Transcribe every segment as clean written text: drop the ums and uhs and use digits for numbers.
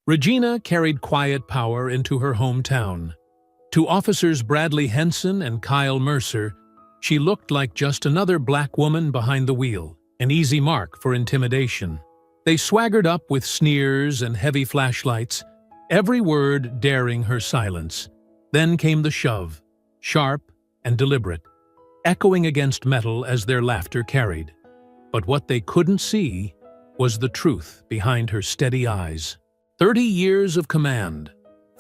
Regina carried quiet power into her hometown. To officers Bradley Henson and Kyle Mercer, she looked like just another black woman behind the wheel, an easy mark for intimidation. They swaggered up with sneers and heavy flashlights, every word daring her silence. Then came the shove, sharp and deliberate, echoing against metal as their laughter carried. But what they couldn't see was the truth behind her steady eyes. 30 years of command,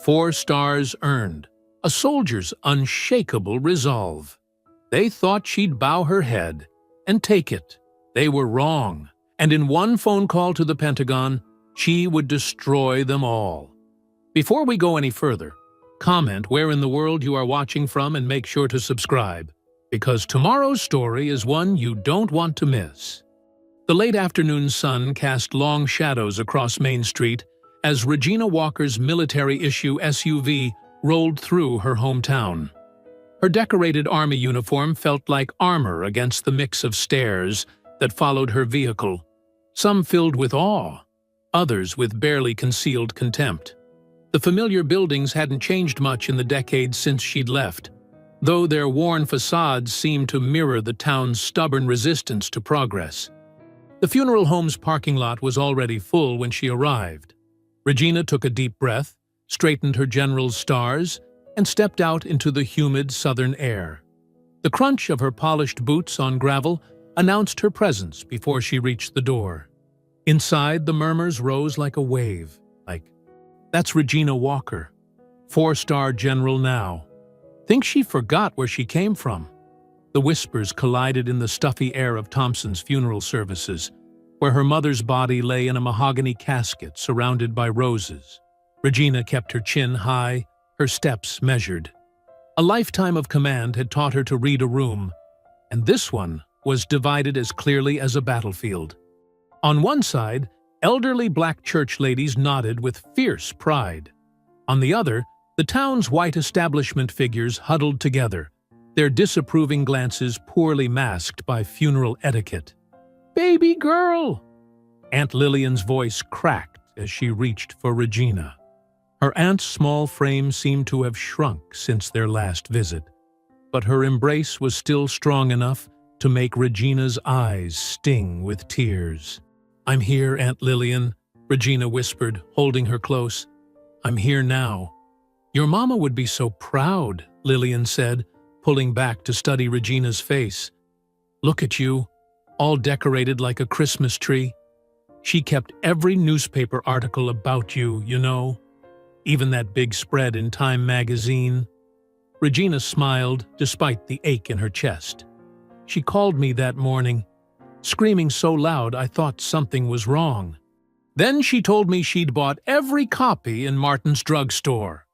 4 stars earned, a soldier's unshakable resolve. They thought she'd bow her head and take it. They were wrong, and in one phone call to the Pentagon, she would destroy them all. Before we go any further, comment where in the world you are watching from and make sure to subscribe, because tomorrow's story is one you don't want to miss. The late afternoon sun cast long shadows across Main Street as Regina Walker's military-issue SUV rolled through her hometown. Her decorated army uniform felt like armor against the mix of stares that followed her vehicle, some filled with awe, others with barely concealed contempt. The familiar buildings hadn't changed much in the decades since she'd left, though their worn facades seemed to mirror the town's stubborn resistance to progress. The funeral home's parking lot was already full when she arrived. Regina took a deep breath, straightened her general's stars, and stepped out into the humid southern air. The crunch of her polished boots on gravel announced her presence before she reached the door. Inside, the murmurs rose like a wave, like, "That's Regina Walker, 4-star general now. Think she forgot where she came from." The whispers collided in the stuffy air of Thompson's funeral services, where her mother's body lay in a mahogany casket surrounded by roses. Regina kept her chin high, her steps measured. A lifetime of command had taught her to read a room, and this one was divided as clearly as a battlefield. On one side, elderly black church ladies nodded with fierce pride. On the other, the town's white establishment figures huddled together, their disapproving glances poorly masked by funeral etiquette. "Baby girl!" Aunt Lillian's voice cracked as she reached for Regina. Her aunt's small frame seemed to have shrunk since their last visit, but her embrace was still strong enough to make Regina's eyes sting with tears. "I'm here, Aunt Lillian," Regina whispered, holding her close. "I'm here now." "Your mama would be so proud," Lillian said, pulling back to study Regina's face. "Look at you, all decorated like a Christmas tree. She kept every newspaper article about you, you know. Even that big spread in Time magazine." Regina smiled despite the ache in her chest. "She called me that morning, screaming so loud I thought something was wrong. Then she told me she'd bought every copy in Martin's drugstore."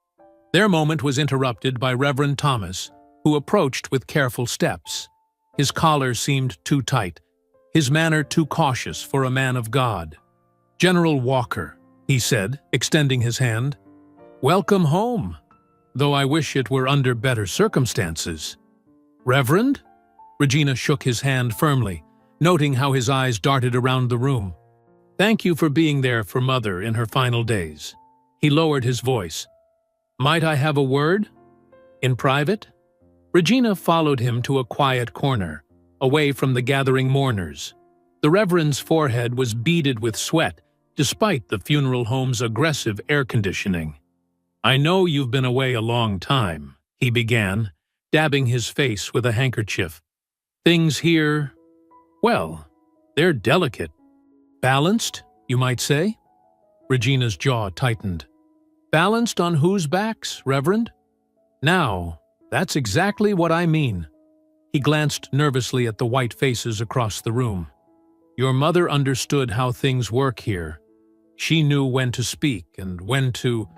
Their moment was interrupted by Reverend Thomas, who approached with careful steps. His collar seemed too tight, his manner too cautious for a man of God. "General Walker," he said, extending his hand. "Welcome home, though I wish it were under better circumstances." "Reverend?" Regina shook his hand firmly, noting how his eyes darted around the room. "Thank you for being there for Mother in her final days." He lowered his voice. "Might I have a word? In private?" Regina followed him to a quiet corner, away from the gathering mourners. The Reverend's forehead was beaded with sweat, despite the funeral home's aggressive air conditioning. "I know you've been away a long time," he began, dabbing his face with a handkerchief. "Things here, well, they're delicate. Balanced, you might say?" Regina's jaw tightened. "Balanced on whose backs, Reverend?" "Now, that's exactly what I mean." He glanced nervously at the white faces across the room. "Your mother understood how things work here. She knew when to speak and when to—"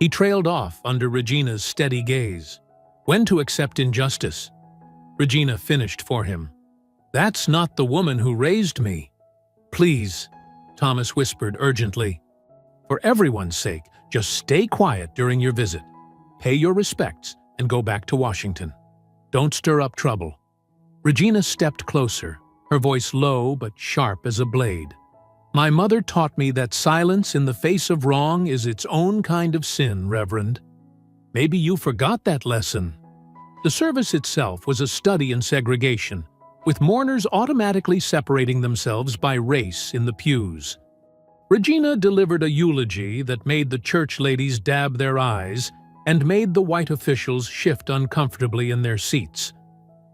He trailed off under Regina's steady gaze. "When to accept injustice." Regina finished for him. "That's not the woman who raised me." "Please," Thomas whispered urgently. "For everyone's sake, just stay quiet during your visit. Pay your respects and go back to Washington. Don't stir up trouble." Regina stepped closer, her voice low but sharp as a blade. My mother taught me that silence in the face of wrong is its own kind of sin, Reverend. Maybe you forgot that lesson. The service itself was a study in segregation, with mourners automatically separating themselves by race in the pews. Regina delivered a eulogy that made the church ladies dab their eyes and made the white officials shift uncomfortably in their seats.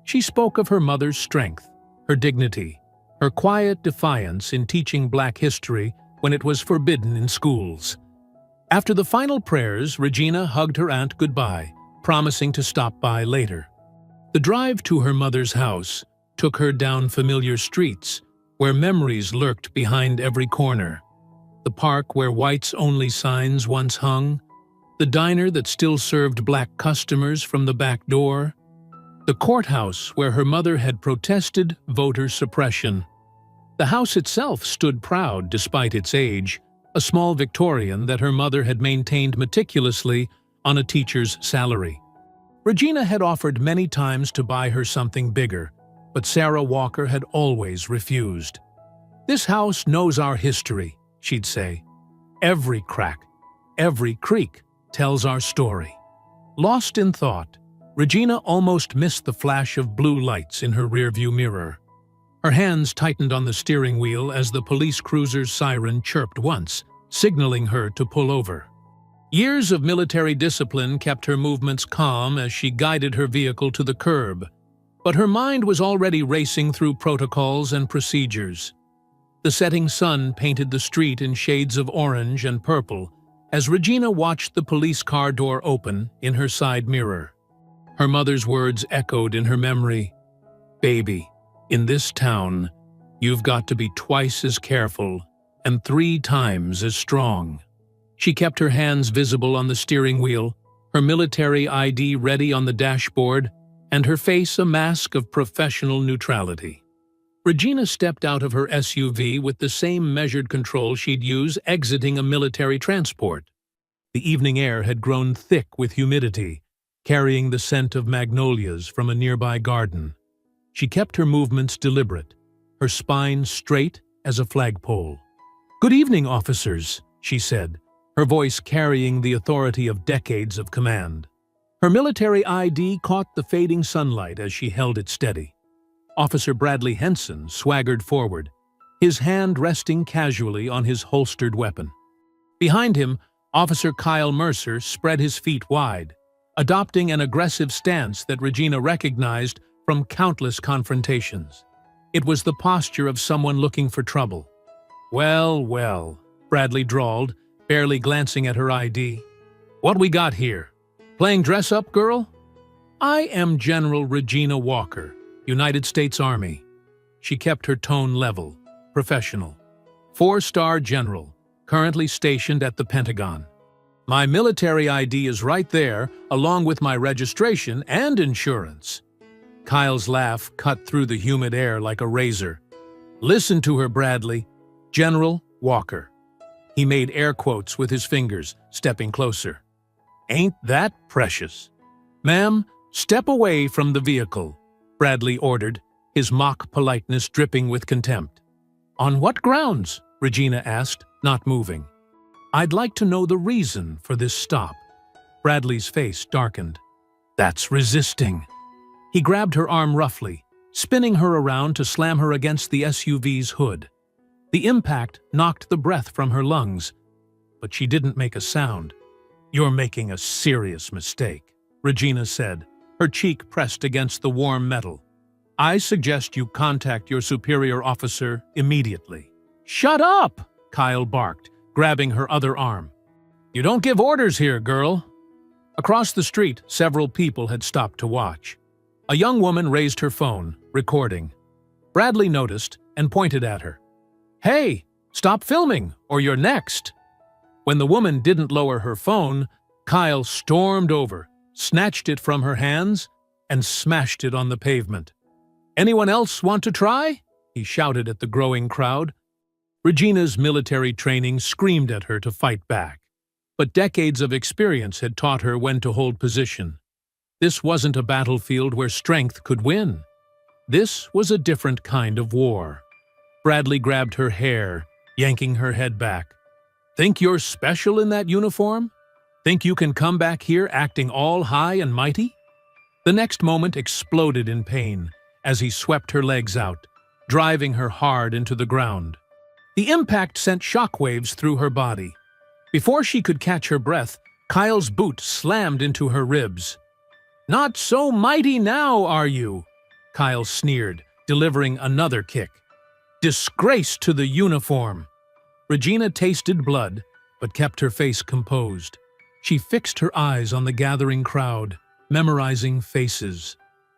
She spoke of her mother's strength, her dignity, her quiet defiance in teaching Black history when it was forbidden in schools. After the final prayers, Regina hugged her aunt goodbye, promising to stop by later. The drive to her mother's house took her down familiar streets, where memories lurked behind every corner. The park where whites-only signs once hung, the diner that still served Black customers from the back door, the courthouse where her mother had protested voter suppression. The house itself stood proud despite its age, a small Victorian that her mother had maintained meticulously on a teacher's salary. Regina had offered many times to buy her something bigger, but Sarah Walker had always refused. "This house knows our history," she'd say. "Every crack, every creak tells our story." Lost in thought, Regina almost missed the flash of blue lights in her rearview mirror. Her hands tightened on the steering wheel as the police cruiser's siren chirped once, signaling her to pull over. Years of military discipline kept her movements calm as she guided her vehicle to the curb, but her mind was already racing through protocols and procedures. The setting sun painted the street in shades of orange and purple as Regina watched the police car door open in her side mirror. Her mother's words echoed in her memory. "Baby, in this town, you've got to be twice as careful and 3 times as strong." She kept her hands visible on the steering wheel, her military ID ready on the dashboard, and her face a mask of professional neutrality. Regina stepped out of her SUV with the same measured control she'd use exiting a military transport. The evening air had grown thick with humidity, carrying the scent of magnolias from a nearby garden. She kept her movements deliberate, her spine straight as a flagpole. "Good evening, officers," she said, her voice carrying the authority of decades of command. Her military ID caught the fading sunlight as she held it steady. Officer Bradley Henson swaggered forward, his hand resting casually on his holstered weapon. Behind him, Officer Kyle Mercer spread his feet wide, adopting an aggressive stance that Regina recognized from countless confrontations. It was the posture of someone looking for trouble. "Well, well," Bradley drawled, barely glancing at her ID. "What we got here? Playing dress-up, girl?" "I am General Regina Walker, United States Army." She kept her tone level, professional. 4-star general, currently stationed at the Pentagon. "My military ID is right there, along with my registration and insurance." Kyle's laugh cut through the humid air like a razor. "Listen to her, Bradley. General Walker." He made air quotes with his fingers, stepping closer. "Ain't that precious?" "Ma'am, step away from the vehicle," Bradley ordered, his mock politeness dripping with contempt. "On what grounds?" Regina asked, not moving. "I'd like to know the reason for this stop." Bradley's face darkened. "That's resisting." He grabbed her arm roughly, spinning her around to slam her against the SUV's hood. The impact knocked the breath from her lungs, but she didn't make a sound. "You're making a serious mistake," Regina said, her cheek pressed against the warm metal. "I suggest you contact your superior officer immediately." "Shut up!" Kyle barked, grabbing her other arm. "You don't give orders here, girl." Across the street, several people had stopped to watch. A young woman raised her phone, recording. Bradley noticed and pointed at her. "Hey, stop filming, or you're next." When the woman didn't lower her phone, Kyle stormed over, snatched it from her hands, and smashed it on the pavement. "Anyone else want to try?" he shouted at the growing crowd. Regina's military training screamed at her to fight back, but decades of experience had taught her when to hold position. This wasn't a battlefield where strength could win. This was a different kind of war. Bradley grabbed her hair, yanking her head back. "Think you're special in that uniform? Think you can come back here acting all high and mighty?" The next moment exploded in pain as he swept her legs out, driving her hard into the ground. The impact sent shockwaves through her body. Before she could catch her breath, Kyle's boot slammed into her ribs. "Not so mighty now, are you?" Kyle sneered, delivering another kick. "Disgrace to the uniform!" Regina tasted blood, but kept her face composed. She fixed her eyes on the gathering crowd, memorizing faces.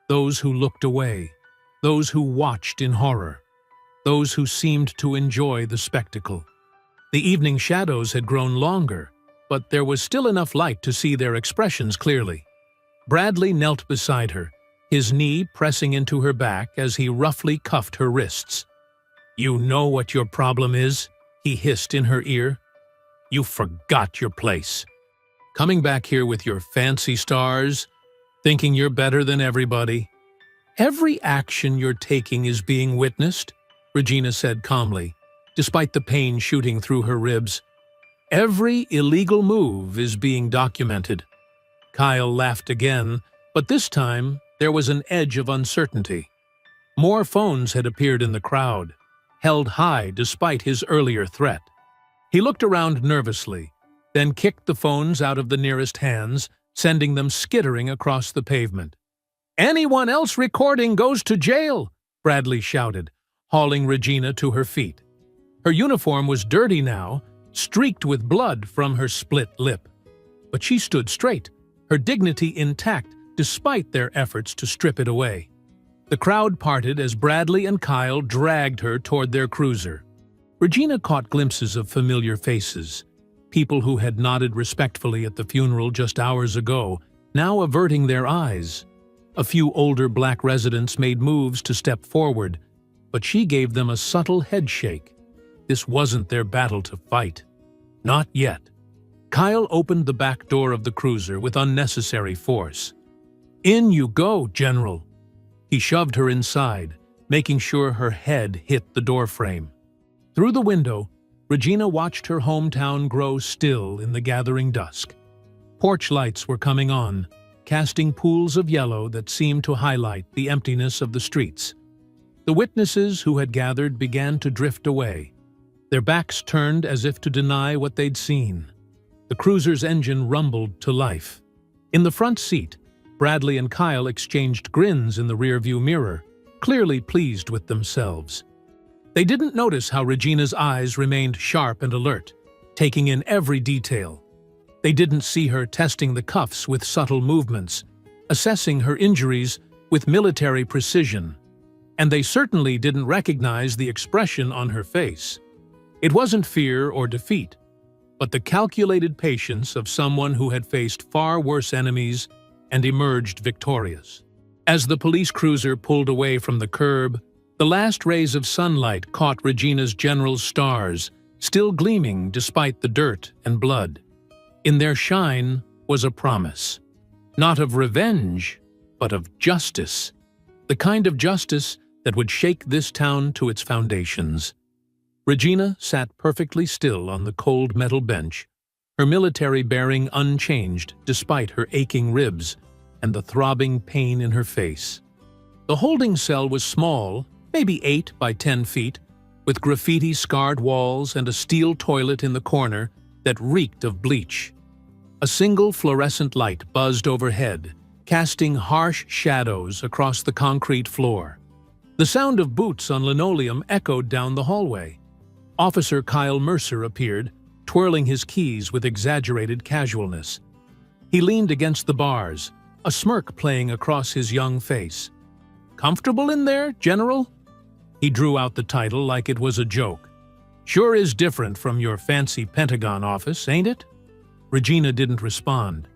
Those who looked away, those who watched in horror, those who seemed to enjoy the spectacle. The evening shadows had grown longer, but there was still enough light to see their expressions clearly. Bradley knelt beside her, his knee pressing into her back as he roughly cuffed her wrists. "You know what your problem is?" he hissed in her ear. "You forgot your place. Coming back here with your fancy stars, thinking you're better than everybody. Every action you're taking is being witnessed," Regina said calmly, despite the pain shooting through her ribs. "Every illegal move is being documented." Kyle laughed again, but this time there was an edge of uncertainty. More phones had appeared in the crowd, held high despite his earlier threat. He looked around nervously, then kicked the phones out of the nearest hands, sending them skittering across the pavement. "Anyone else recording goes to jail!" Bradley shouted, hauling Regina to her feet. Her uniform was dirty now, streaked with blood from her split lip. But she stood straight, her dignity intact despite their efforts to strip it away. The crowd parted as Bradley and Kyle dragged her toward their cruiser. Regina caught glimpses of familiar faces, people who had nodded respectfully at the funeral just hours ago, now averting their eyes. A few older black residents made moves to step forward, but she gave them a subtle headshake. This wasn't their battle to fight. Not yet. Kyle opened the back door of the cruiser with unnecessary force. "In you go, General." He shoved her inside, making sure her head hit the doorframe. Through the window, Regina watched her hometown grow still in the gathering dusk. Porch lights were coming on, casting pools of yellow that seemed to highlight the emptiness of the streets. The witnesses who had gathered began to drift away, their backs turned as if to deny what they'd seen. The cruiser's engine rumbled to life. In the front seat, Bradley and Kyle exchanged grins in the rearview mirror, clearly pleased with themselves. They didn't notice how Regina's eyes remained sharp and alert, taking in every detail. They didn't see her testing the cuffs with subtle movements, assessing her injuries with military precision. And they certainly didn't recognize the expression on her face. It wasn't fear or defeat, but the calculated patience of someone who had faced far worse enemies and emerged victorious. As the police cruiser pulled away from the curb, the last rays of sunlight caught Regina's general's stars, still gleaming despite the dirt and blood. In their shine was a promise, not of revenge, but of justice, the kind of justice that would shake this town to its foundations. Regina sat perfectly still on the cold metal bench, her military bearing unchanged despite her aching ribs and the throbbing pain in her face. The holding cell was small, maybe 8 by 10 feet, with graffiti-scarred walls and a steel toilet in the corner that reeked of bleach. A single fluorescent light buzzed overhead, casting harsh shadows across the concrete floor. The sound of boots on linoleum echoed down the hallway. Officer Kyle Mercer appeared, twirling his keys with exaggerated casualness. He leaned against the bars, a smirk playing across his young face. "Comfortable in there, General?" He drew out the title like it was a joke. "Sure is different from your fancy Pentagon office, ain't it?" Regina didn't respond.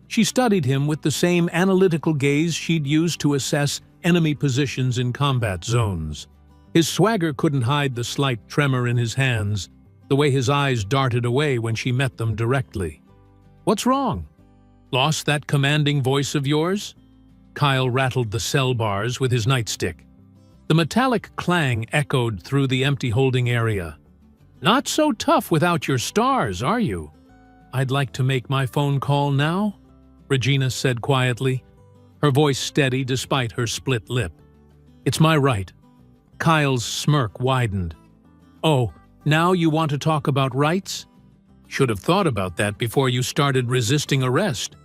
She studied him with the same analytical gaze she'd used to assess enemy positions in combat zones. His swagger couldn't hide the slight tremor in his hands, the way his eyes darted away when she met them directly. "What's wrong? Lost that commanding voice of yours?" Kyle rattled the cell bars with his nightstick. The metallic clang echoed through the empty holding area. Not so tough without your stars, are you? I'd like to make my phone call now, Regina said quietly, her voice steady despite her split lip. It's my right. Kyle's smirk widened. Oh, now you want to talk about rights? Should have thought about that before you started resisting arrest.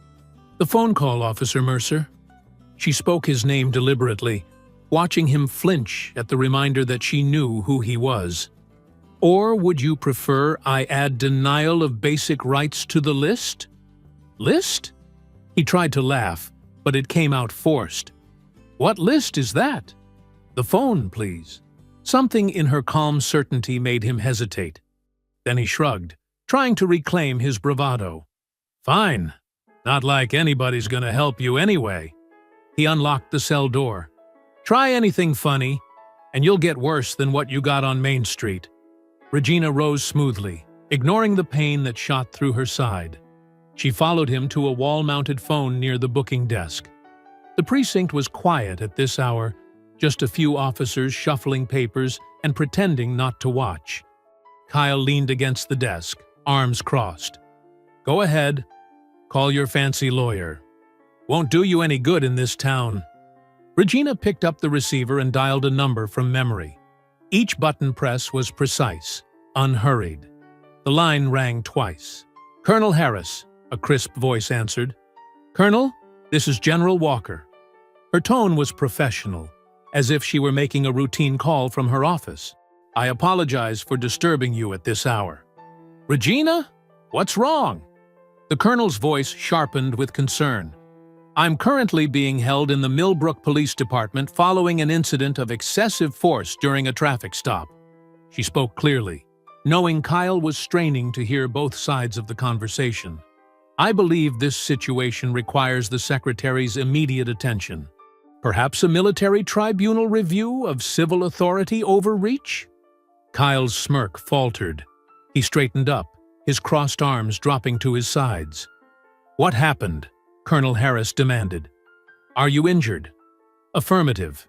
The phone call, Officer Mercer. She spoke his name deliberately, watching him flinch at the reminder that she knew who he was. Or would you prefer I add denial of basic rights to the list? List? He tried to laugh, but it came out forced. What list is that? The phone, please. Something in her calm certainty made him hesitate. Then he shrugged, trying to reclaim his bravado. Fine. Not like anybody's gonna help you anyway. He unlocked the cell door. Try anything funny, and you'll get worse than what you got on Main Street. Regina rose smoothly, ignoring the pain that shot through her side. She followed him to a wall-mounted phone near the booking desk. The precinct was quiet at this hour, just a few officers shuffling papers and pretending not to watch. Kyle leaned against the desk, arms crossed. Go ahead. Call your fancy lawyer. Won't do you any good in this town. Regina picked up the receiver and dialed a number from memory. Each button press was precise, unhurried. The line rang twice. Colonel Harris, a crisp voice answered. Colonel, this is General Walker. Her tone was professional, as if she were making a routine call from her office. I apologize for disturbing you at this hour. Regina? What's wrong? The colonel's voice sharpened with concern. I'm currently being held in the Millbrook Police Department following an incident of excessive force during a traffic stop. She spoke clearly, knowing Kyle was straining to hear both sides of the conversation. I believe this situation requires the Secretary's immediate attention. Perhaps a military tribunal review of civil authority overreach? Kyle's smirk faltered. He straightened up, his crossed arms dropping to his sides. What happened? Colonel Harris demanded. Are you injured? Affirmative.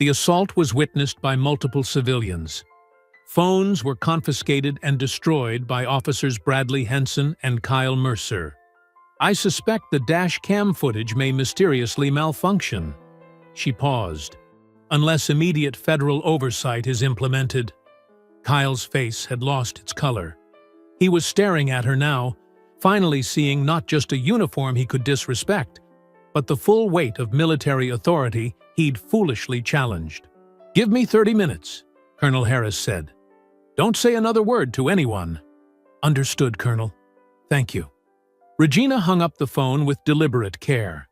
The assault was witnessed by multiple civilians. Phones were confiscated and destroyed by Officers Bradley Henson and Kyle Mercer. I suspect the dash cam footage may mysteriously malfunction. She paused. Unless immediate federal oversight is implemented. Kyle's face had lost its color. He was staring at her now, finally seeing not just a uniform he could disrespect, but the full weight of military authority he'd foolishly challenged. Give me 30 minutes, Colonel Harris said. Don't say another word to anyone. Understood, Colonel. Thank you. Regina hung up the phone with deliberate care.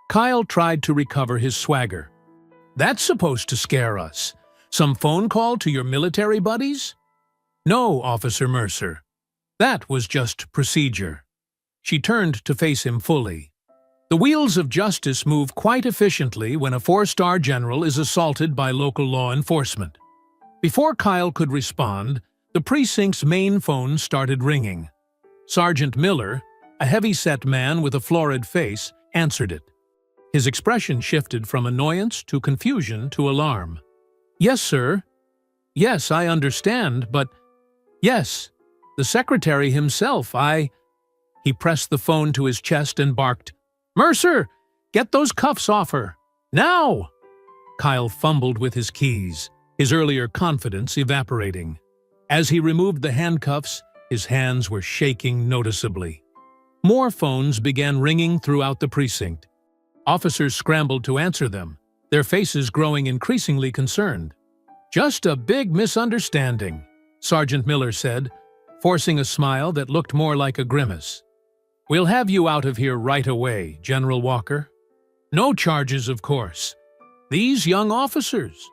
Kyle tried to recover his swagger. That's supposed to scare us. Some phone call to your military buddies? No, Officer Mercer. That was just procedure. She turned to face him fully. The wheels of justice move quite efficiently when a four-star general is assaulted by local law enforcement. Before Kyle could respond, the precinct's main phone started ringing. Sergeant Miller, a heavy-set man with a florid face, answered it. His expression shifted from annoyance to confusion to alarm. Yes, sir. Yes, I understand, but... Yes, the secretary himself, He pressed the phone to his chest and barked, Mercer, get those cuffs off her. Now! Kyle fumbled with his keys, his earlier confidence evaporating. As he removed the handcuffs, his hands were shaking noticeably. More phones began ringing throughout the precinct. Officers scrambled to answer them, their faces growing increasingly concerned. Just a big misunderstanding, Sergeant Miller said, forcing a smile that looked more like a grimace. We'll have you out of here right away, General Walker. No charges, of course. These young officers.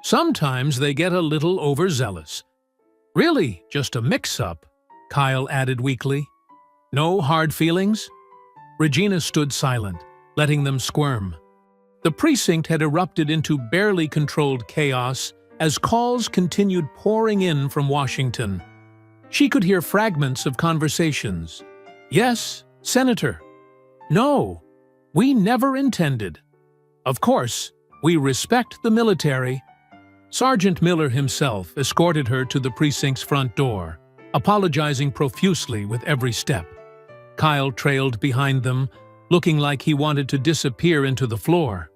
Sometimes they get a little overzealous. Really, just a mix-up, Kyle added weakly. No hard feelings? Regina stood silent, letting them squirm. The precinct had erupted into barely controlled chaos as calls continued pouring in from Washington. She could hear fragments of conversations. Yes, Senator. No, we never intended. Of course, we respect the military. Sergeant Miller himself escorted her to the precinct's front door, apologizing profusely with every step. Kyle trailed behind them, looking like he wanted to disappear into the floor.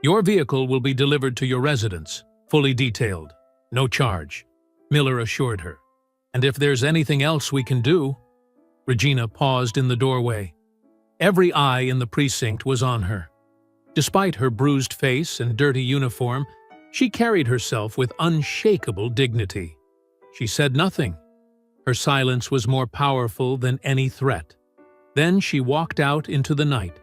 "Your vehicle will be delivered to your residence, fully detailed. No charge," Miller assured her. "And if there's anything else we can do—" Regina paused in the doorway. Every eye in the precinct was on her. Despite her bruised face and dirty uniform, she carried herself with unshakable dignity. She said nothing. Her silence was more powerful than any threat. Then she walked out into the night,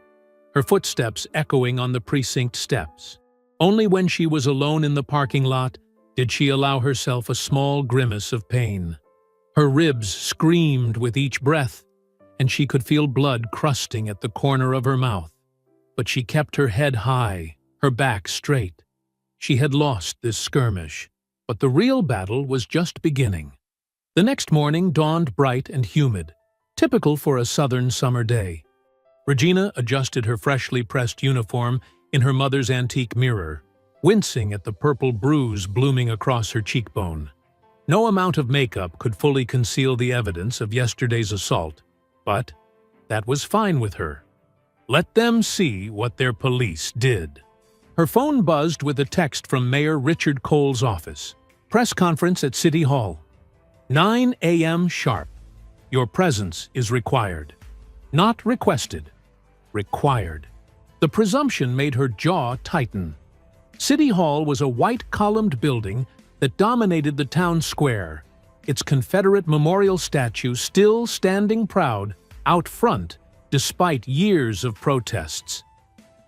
her footsteps echoing on the precinct steps. Only when she was alone in the parking lot did she allow herself a small grimace of pain. Her ribs screamed with each breath, and she could feel blood crusting at the corner of her mouth. But she kept her head high, her back straight. She had lost this skirmish, but the real battle was just beginning. The next morning dawned bright and humid, typical for a southern summer day. Regina adjusted her freshly pressed uniform in her mother's antique mirror, wincing at the purple bruise blooming across her cheekbone. No amount of makeup could fully conceal the evidence of yesterday's assault, but that was fine with her. Let them see what their police did. Her phone buzzed with a text from Mayor Richard Cole's office. "Press conference at City Hall. 9 a.m. sharp. Your presence is required." Not requested. Required. The presumption made her jaw tighten. City Hall was a white-columned building that dominated the town square, its Confederate memorial statue still standing proud out front despite years of protests.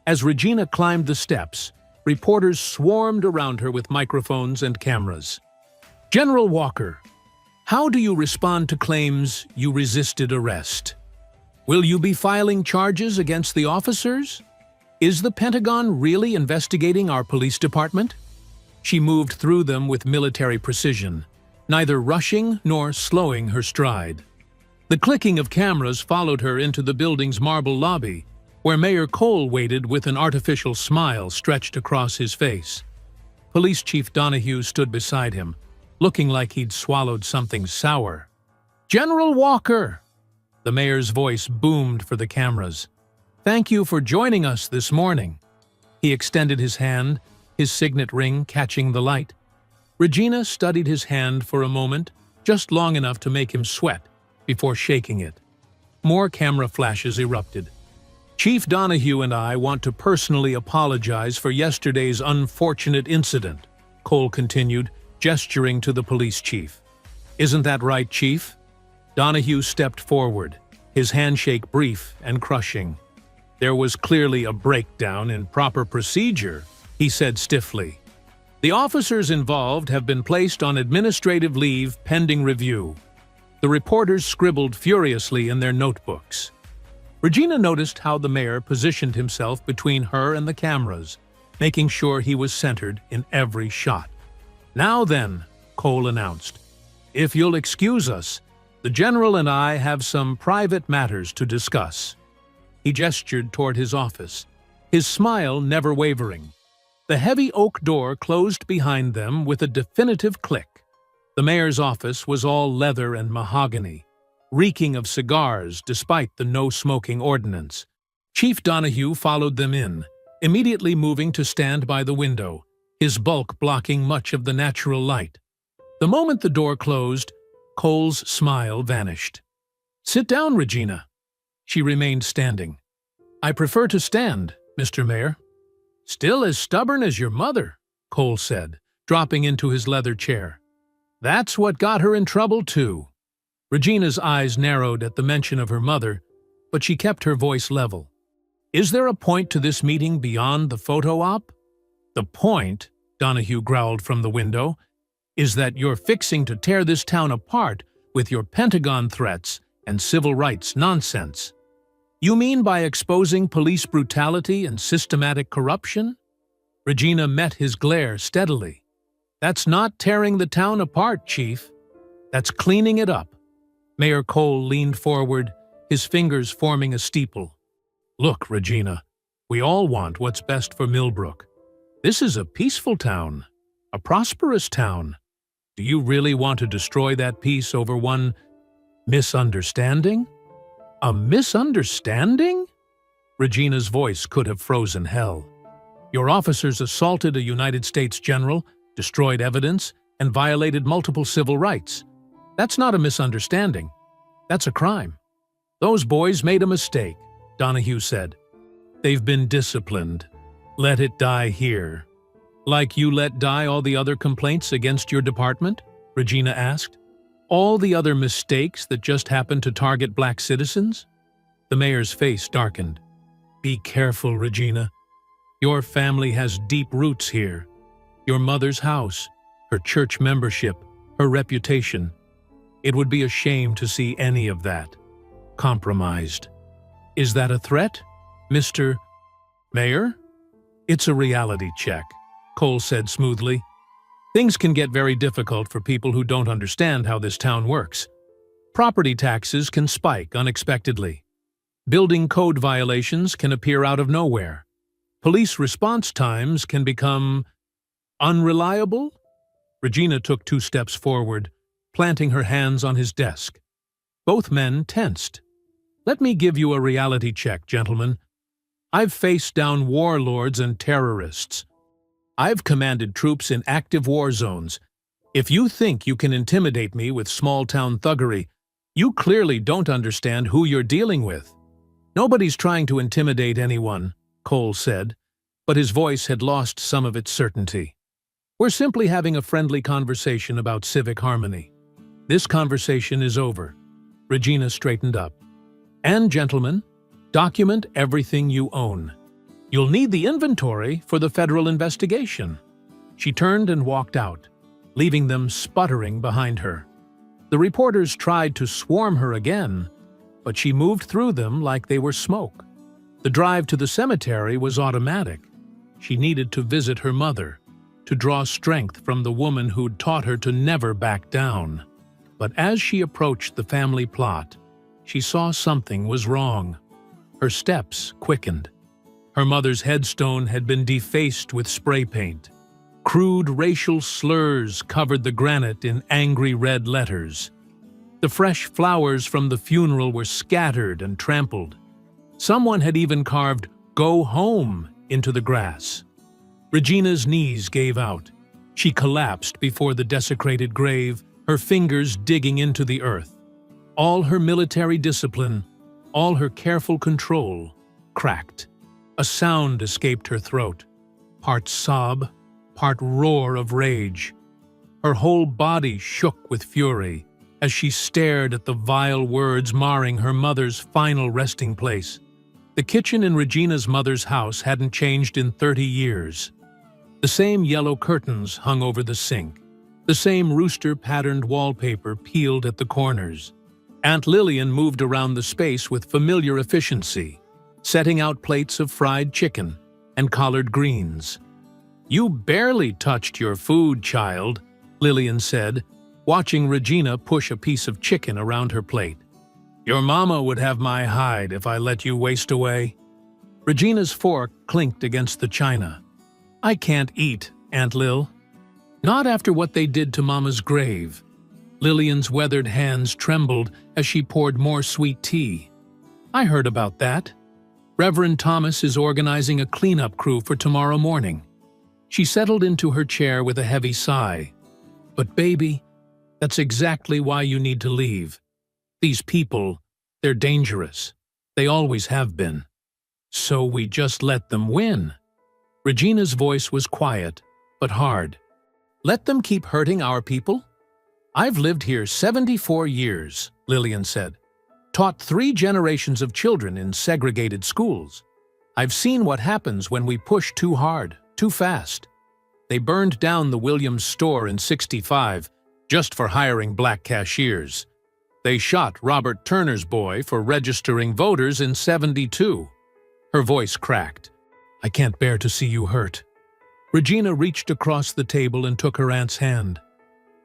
As Regina climbed the steps, reporters swarmed around her with microphones and cameras. "General Walker, how do you respond to claims you resisted arrest? Will you be filing charges against the officers? Is the Pentagon really investigating our police department?" She moved through them with military precision, neither rushing nor slowing her stride. The clicking of cameras followed her into the building's marble lobby, where Mayor Cole waited with an artificial smile stretched across his face. Police Chief Donahue stood beside him, looking like he'd swallowed something sour. "General Walker!" The mayor's voice boomed for the cameras. "Thank you for joining us this morning." He extended his hand, his signet ring catching the light. Regina studied his hand for a moment, just long enough to make him sweat, before shaking it. More camera flashes erupted. "Chief Donahue and I want to personally apologize for yesterday's unfortunate incident," Cole continued, gesturing to the police chief. "Isn't that right, Chief?" Donahue stepped forward, his handshake brief and crushing. "There was clearly a breakdown in proper procedure," he said stiffly. "The officers involved have been placed on administrative leave pending review." The reporters scribbled furiously in their notebooks. Regina noticed how the mayor positioned himself between her and the cameras, making sure he was centered in every shot. "Now then," Cole announced, "if you'll excuse us, the general and I have some private matters to discuss." He gestured toward his office, his smile never wavering. The heavy oak door closed behind them with a definitive click. The mayor's office was all leather and mahogany, reeking of cigars despite the no-smoking ordinance. Chief Donahue followed them in, immediately moving to stand by the window, his bulk blocking much of the natural light. The moment the door closed, Cole's smile vanished. "Sit down, Regina." She remained standing. "I prefer to stand, Mr. Mayor." "Still as stubborn as your mother," Cole said, dropping into his leather chair. "That's what got her in trouble, too." Regina's eyes narrowed at the mention of her mother, but she kept her voice level. "Is there a point to this meeting beyond the photo op?" "The point," Donahue growled from the window, "is that you're fixing to tear this town apart with your Pentagon threats and civil rights nonsense." "You mean by exposing police brutality and systematic corruption?" Regina met his glare steadily. "That's not tearing the town apart, Chief. That's cleaning it up." Mayor Cole leaned forward, his fingers forming a steeple. "Look, Regina, we all want what's best for Millbrook. This is a peaceful town. A prosperous town. Do you really want to destroy that peace over one misunderstanding? A misunderstanding? Regina's voice could have frozen hell. Your officers assaulted a United States general, destroyed evidence, and violated multiple civil rights. That's not a misunderstanding. That's a crime. Those boys made a mistake, Donahue said. They've been disciplined. Let it die here. Like you let die all the other complaints against your department? Regina asked. All the other mistakes that just happened to target black citizens? The mayor's face darkened. Be careful, Regina. Your family has deep roots here. Your mother's house, her church membership, her reputation. It would be a shame to see any of that compromised. Is that a threat, Mr. Mayor? It's a reality check, Cole said smoothly. Things can get very difficult for people who don't understand how this town works. Property taxes can spike unexpectedly. Building code violations can appear out of nowhere. Police response times can become unreliable. Regina took 2 steps forward, planting her hands on his desk. Both men tensed. Let me give you a reality check, gentlemen. I've faced down warlords and terrorists. I've commanded troops in active war zones. If you think you can intimidate me with small-town thuggery, you clearly don't understand who you're dealing with. Nobody's trying to intimidate anyone, Cole said, but his voice had lost some of its certainty. We're simply having a friendly conversation about civic harmony. This conversation is over. Regina straightened up. And, gentlemen, document everything you own. You'll need the inventory for the federal investigation. She turned and walked out, leaving them sputtering behind her. The reporters tried to swarm her again, but she moved through them like they were smoke. The drive to the cemetery was automatic. She needed to visit her mother, to draw strength from the woman who'd taught her to never back down. But as she approached the family plot, she saw something was wrong. Her steps quickened. Her mother's headstone had been defaced with spray paint. Crude racial slurs covered the granite in angry red letters. The fresh flowers from the funeral were scattered and trampled. Someone had even carved "Go home" into the grass. Regina's knees gave out. She collapsed before the desecrated grave, her fingers digging into the earth. All her military discipline, all her careful control, cracked. A sound escaped her throat, part sob, part roar of rage. Her whole body shook with fury as she stared at the vile words marring her mother's final resting place. The kitchen in Regina's mother's house hadn't changed in 30 years. The same yellow curtains hung over the sink. The same rooster-patterned wallpaper peeled at the corners. Aunt Lillian moved around the space with familiar efficiency, setting out plates of fried chicken and collard greens. "You barely touched your food, child," Lillian said, watching Regina push a piece of chicken around her plate. "Your mama would have my hide if I let you waste away." Regina's fork clinked against the china. "I can't eat, Aunt Lil. Not after what they did to Mama's grave." Lillian's weathered hands trembled as she poured more sweet tea. "I heard about that. Reverend Thomas is organizing a cleanup crew for tomorrow morning." She settled into her chair with a heavy sigh. "But baby, that's exactly why you need to leave. These people, they're dangerous. They always have been. So we just let them win." Regina's voice was quiet, but hard. "Let them keep hurting our people? I've lived here 74 years, Lillian said. Taught 3 generations of children in segregated schools. I've seen what happens when we push too hard, too fast. They burned down the Williams store in '65 just for hiring black cashiers. They shot Robert Turner's boy for registering voters in '72. Her voice cracked. "I can't bear to see you hurt." Regina reached across the table and took her aunt's hand.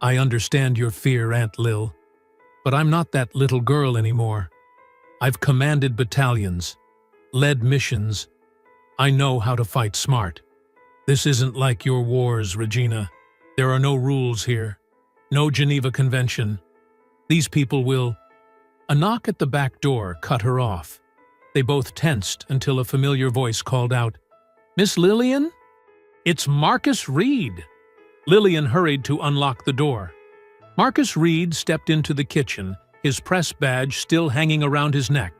"I understand your fear, Aunt Lil, but I'm not that little girl anymore. I've commanded battalions, led missions. I know how to fight smart. This isn't like your wars, Regina. There are no rules here. No Geneva Convention. These people will... A knock at the back door cut her off. They both tensed until a familiar voice called out, "Miss Lillian? It's Marcus Reed." Lillian hurried to unlock the door. Marcus Reed stepped into the kitchen, his press badge still hanging around his neck.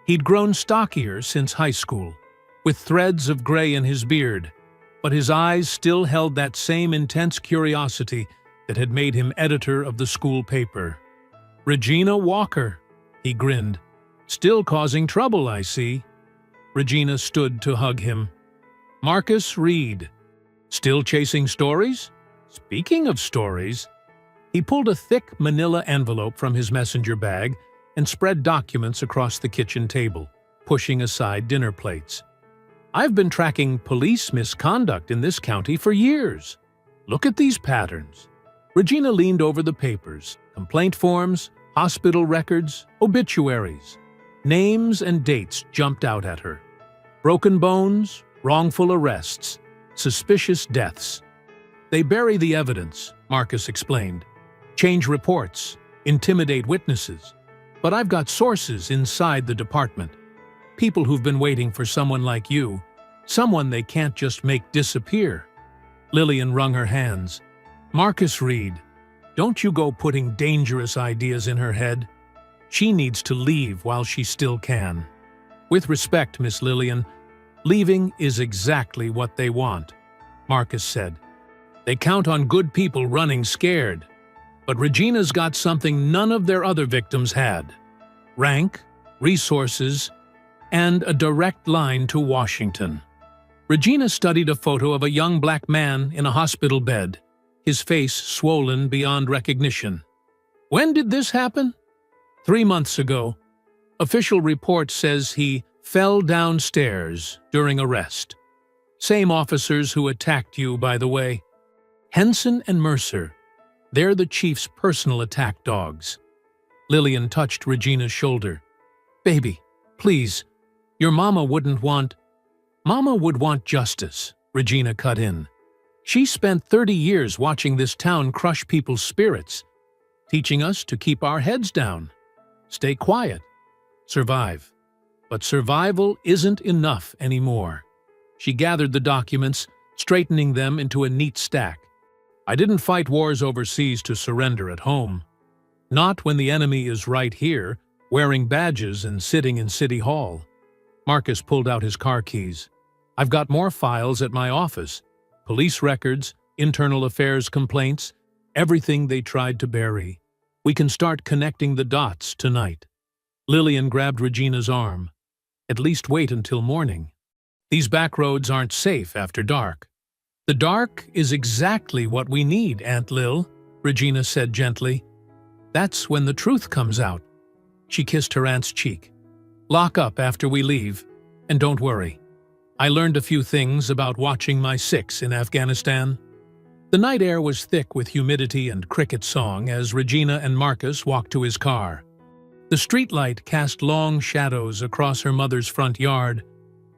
He'd grown stockier since high school, with threads of gray in his beard, but his eyes still held that same intense curiosity that had made him editor of the school paper. "Regina Walker," he grinned. "Still causing trouble, I see." Regina stood to hug him. "Marcus Reed. Still chasing stories? Speaking of stories..." He pulled a thick manila envelope from his messenger bag and spread documents across the kitchen table, pushing aside dinner plates. "I've been tracking police misconduct in this county for years. Look at these patterns." Regina leaned over the papers, complaint forms, hospital records, obituaries. Names and dates jumped out at her. Broken bones, wrongful arrests, suspicious deaths. "They bury the evidence," Marcus explained. "Change reports, intimidate witnesses. But I've got sources inside the department. People who've been waiting for someone like you, someone they can't just make disappear." Lillian wrung her hands. "Marcus Reed, don't you go putting dangerous ideas in her head. She needs to leave while she still can." "With respect, Miss Lillian, leaving is exactly what they want," Marcus said. "They count on good people running scared. But Regina's got something none of their other victims had: rank, resources, and a direct line to Washington." Regina studied a photo of a young black man in a hospital bed, his face swollen beyond recognition. "When did this happen?" 3 months ago. Official report says he fell downstairs during arrest. Same officers who attacked you, by the way. Henson and Mercer. They're the chief's personal attack dogs." Lillian touched Regina's shoulder. "Baby, please. Your mama wouldn't want..." "Mama would want justice," Regina cut in. "She spent 30 years watching this town crush people's spirits, teaching us to keep our heads down. Stay quiet. Survive. But survival isn't enough anymore." She gathered the documents, straightening them into a neat stack. "I didn't fight wars overseas to surrender at home. Not when the enemy is right here, wearing badges and sitting in City Hall." Marcus pulled out his car keys. "I've got more files at my office. Police records, internal affairs complaints, everything they tried to bury. We can start connecting the dots tonight." Lillian grabbed Regina's arm. "At least wait until morning. These back roads aren't safe after dark." "The dark is exactly what we need, Aunt Lil," Regina said gently. "That's when the truth comes out." She kissed her aunt's cheek. "Lock up after we leave, and don't worry. I learned a few things about watching my six in Afghanistan." The night air was thick with humidity and cricket song as Regina and Marcus walked to his car. The streetlight cast long shadows across her mother's front yard,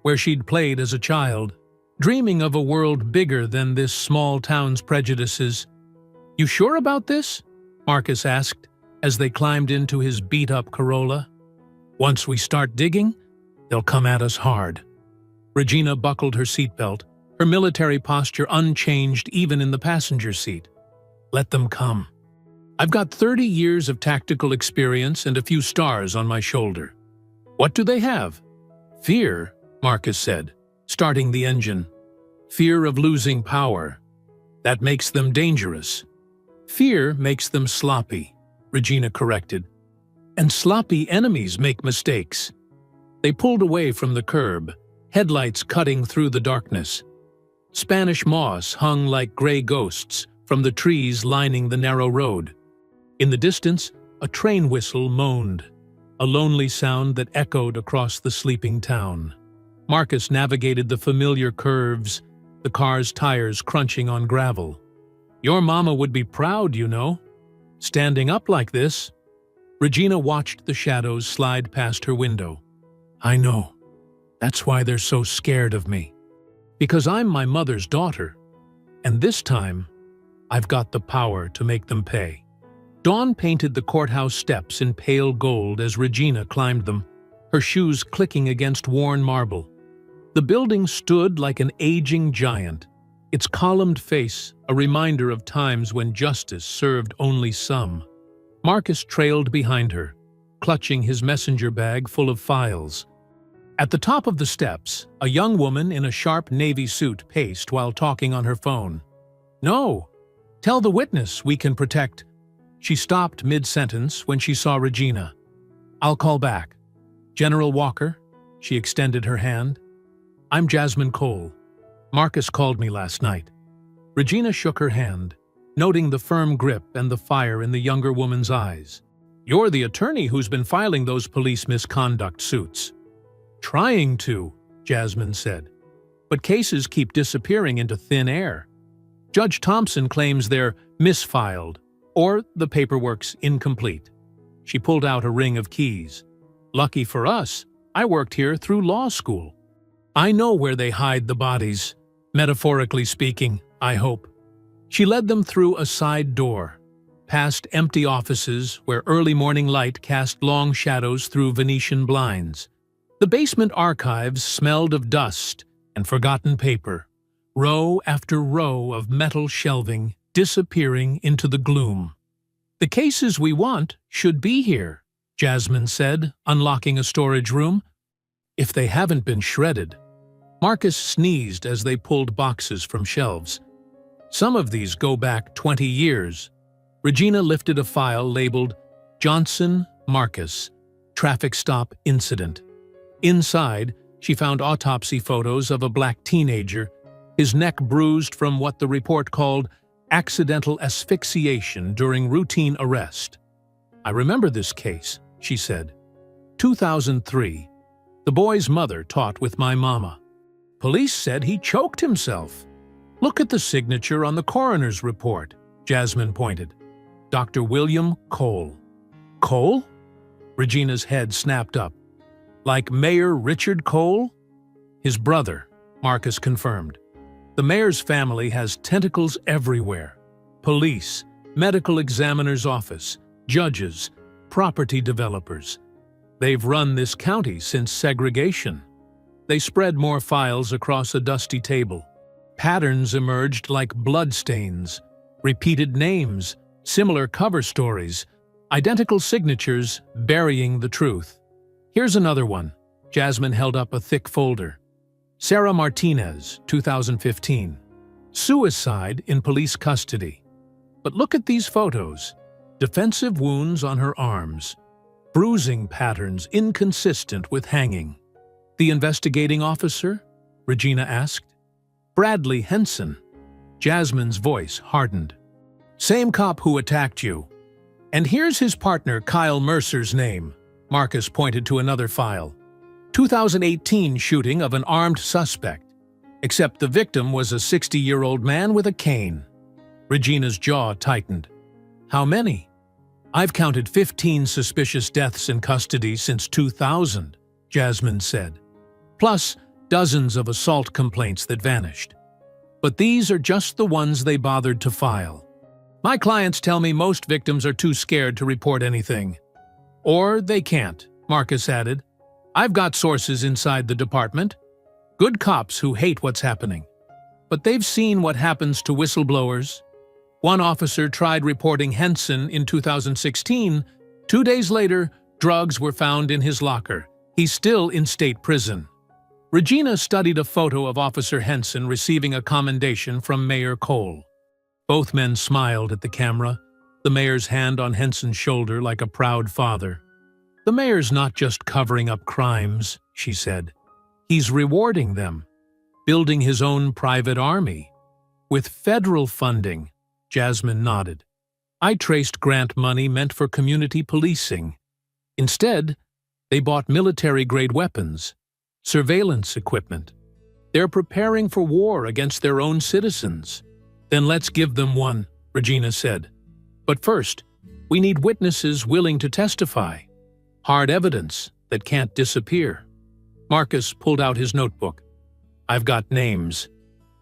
where she'd played as a child, dreaming of a world bigger than this small town's prejudices. "You sure about this?" Marcus asked as they climbed into his beat-up Corolla. "Once we start digging, they'll come at us hard." Regina buckled her seatbelt, her military posture unchanged even in the passenger seat. "Let them come. I've got 30 years of tactical experience and a few stars on my shoulder." "What do they have?" "Fear," Marcus said, starting the engine. "Fear of losing power. That makes them dangerous." "Fear makes them sloppy," Regina corrected. "And sloppy enemies make mistakes." They pulled away from the curb, headlights cutting through the darkness. Spanish moss hung like gray ghosts from the trees lining the narrow road. In the distance, a train whistle moaned, a lonely sound that echoed across the sleeping town. Marcus navigated the familiar curves, the car's tires crunching on gravel. "Your mama would be proud, you know. Standing up like this." Regina watched the shadows slide past her window. "I know. That's why they're so scared of me. Because I'm my mother's daughter. And this time, I've got the power to make them pay. Dawn painted the courthouse steps in pale gold as Regina climbed them, her shoes clicking against worn marble. The building stood like an aging giant, its columned face a reminder of times when justice served only some. Marcus trailed behind her, clutching his messenger bag full of files. At the top of the steps, a young woman in a sharp navy suit paced while talking on her phone. "No! Tell the witness we can protect." She stopped mid-sentence when she saw Regina. "I'll call back." "General Walker?" She extended her hand. "I'm Jasmine Cole. Marcus called me last night." Regina shook her hand, noting the firm grip and the fire in the younger woman's eyes. "You're the attorney who's been filing those police misconduct suits." "Trying to," Jasmine said. "But cases keep disappearing into thin air. Judge Thompson claims they're misfiled, or the paperwork's incomplete." She pulled out a ring of keys. "Lucky for us, I worked here through law school. I know where they hide the bodies, metaphorically speaking, I hope." She led them through a side door, past empty offices where early morning light cast long shadows through Venetian blinds. The basement archives smelled of dust and forgotten paper, row after row of metal shelving disappearing into the gloom. "The cases we want should be here," Jasmine said, unlocking a storage room. "If they haven't been shredded." Marcus sneezed as they pulled boxes from shelves. "Some of these go back 20 years. Regina lifted a file labeled Johnson Marcus, Traffic Stop Incident. Inside, she found autopsy photos of a black teenager, his neck bruised from what the report called accidental asphyxiation during routine arrest. "I remember this case," she said. 2003. The boy's mother taught with my mama. Police said he choked himself. "Look at the signature on the coroner's report," Jasmine pointed. "Dr. William Cole." "Cole?" Regina's head snapped up. "Like Mayor Richard Cole?" "His brother," Marcus confirmed. "The mayor's family has tentacles everywhere. Police, medical examiner's office, judges, property developers. They've run this county since segregation." They spread more files across a dusty table. Patterns emerged like bloodstains, repeated names, similar cover stories, identical signatures burying the truth. "Here's another one." Jasmine held up a thick folder. "Sarah Martinez, 2015. Suicide in police custody. But look at these photos. Defensive wounds on her arms. Bruising patterns inconsistent with hanging." "The investigating officer?" Regina asked. "Bradley Henson." Jasmine's voice hardened. "Same cop who attacked you. And here's his partner Kyle Mercer's name." Marcus pointed to another file. 2018 shooting of an armed suspect. Except the victim was a 60-year-old man with a cane. Regina's jaw tightened. "How many?" "I've counted 15 suspicious deaths in custody since 2000, Jasmine said. Plus dozens of assault complaints that vanished. But these are just the ones they bothered to file. My clients tell me most victims are too scared to report anything. Or they can't," Marcus added. "I've got sources inside the department. Good cops who hate what's happening. But they've seen what happens to whistleblowers. One officer tried reporting Henson in 2016. 2 days later, drugs were found in his locker. He's still in state prison." Regina studied a photo of Officer Henson receiving a commendation from Mayor Cole. Both men smiled at the camera, the mayor's hand on Henson's shoulder like a proud father. "The mayor's not just covering up crimes," she said. "He's rewarding them, building his own private army. With federal funding," Jasmine nodded. "I traced grant money meant for community policing. Instead, they bought military-grade weapons, surveillance equipment. They're preparing for war against their own citizens." "Then let's give them one," Regina said. "But first, we need witnesses willing to testify. Hard evidence that can't disappear." Marcus pulled out his notebook. "I've got names.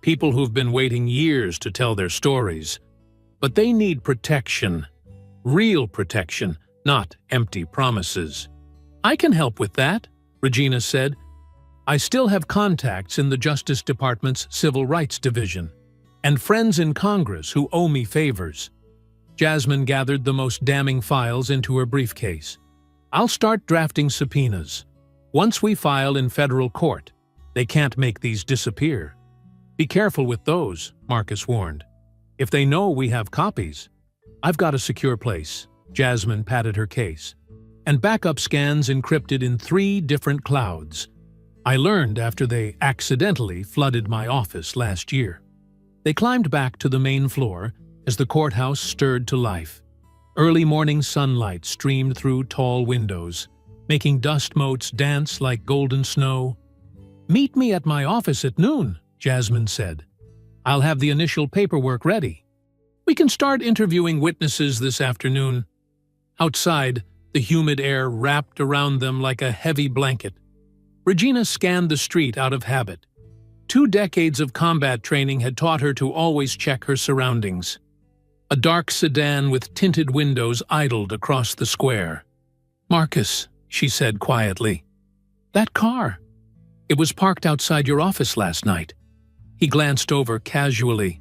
People who've been waiting years to tell their stories. But they need protection. Real protection, not empty promises. I can help with that, Regina said. I still have contacts in the Justice Department's Civil Rights Division, and friends in Congress who owe me favors. Jasmine gathered the most damning files into her briefcase. I'll start drafting subpoenas. Once we file in federal court, they can't make these disappear. Be careful with those, Marcus warned. If they know we have copies, I've got a secure place. Jasmine patted her case. And backup scans encrypted in 3 different clouds. I learned after they accidentally flooded my office last year. They climbed back to the main floor as the courthouse stirred to life. Early morning sunlight streamed through tall windows, making dust motes dance like golden snow. Meet me at my office at noon, Jasmine said. I'll have the initial paperwork ready. We can start interviewing witnesses this afternoon. Outside, the humid air wrapped around them like a heavy blanket. Regina scanned the street out of habit. 2 decades of combat training had taught her to always check her surroundings. A dark sedan with tinted windows idled across the square. Marcus, she said quietly. That car. It was parked outside your office last night. He glanced over casually.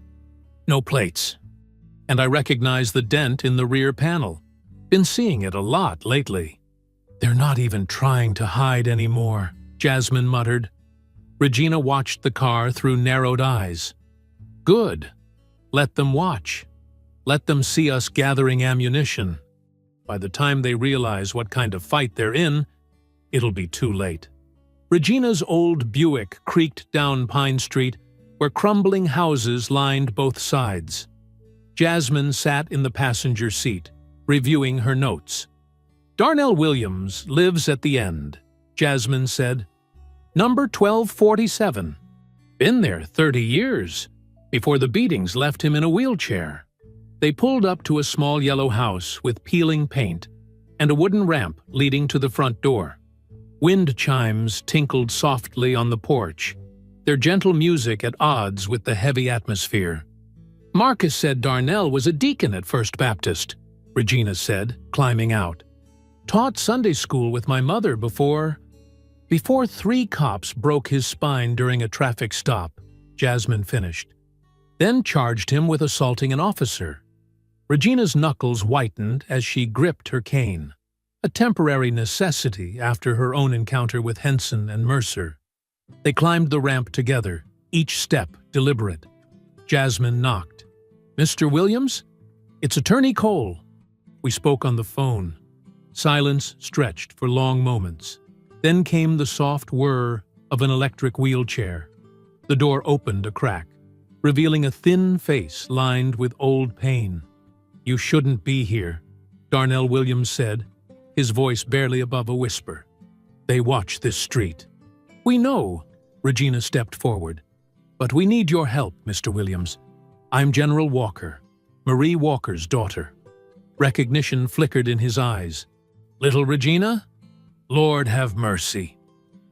No plates. And I recognized the dent in the rear panel. Been seeing it a lot lately. They're not even trying to hide anymore, Jasmine muttered. Regina watched the car through narrowed eyes. Good. Let them watch. Let them see us gathering ammunition. By the time they realize what kind of fight they're in, it'll be too late. Regina's old Buick creaked down Pine Street, where crumbling houses lined both sides. Jasmine sat in the passenger seat, reviewing her notes. Darnell Williams lives at the end, Jasmine said. Number 1247. Been there 30 years, before the beatings left him in a wheelchair. They pulled up to a small yellow house with peeling paint and a wooden ramp leading to the front door. Wind chimes tinkled softly on the porch, their gentle music at odds with the heavy atmosphere. Marcus said Darnell was a deacon at First Baptist, Regina said, climbing out. Taught Sunday school with my mother before 3 cops broke his spine during a traffic stop, Jasmine finished. Then charged him with assaulting an officer. Regina's knuckles whitened as she gripped her cane, a temporary necessity after her own encounter with Henson and Mercer. They climbed the ramp together, each step deliberate. Jasmine knocked. Mr. Williams? It's Attorney Cole. We spoke on the phone. Silence stretched for long moments. Then came the soft whir of an electric wheelchair. The door opened a crack, revealing a thin face lined with old pain. You shouldn't be here, Darnell Williams said, his voice barely above a whisper. They watch this street. We know, Regina stepped forward. But we need your help, Mr. Williams. I'm General Walker, Marie Walker's daughter. Recognition flickered in his eyes. Little Regina? Lord have mercy.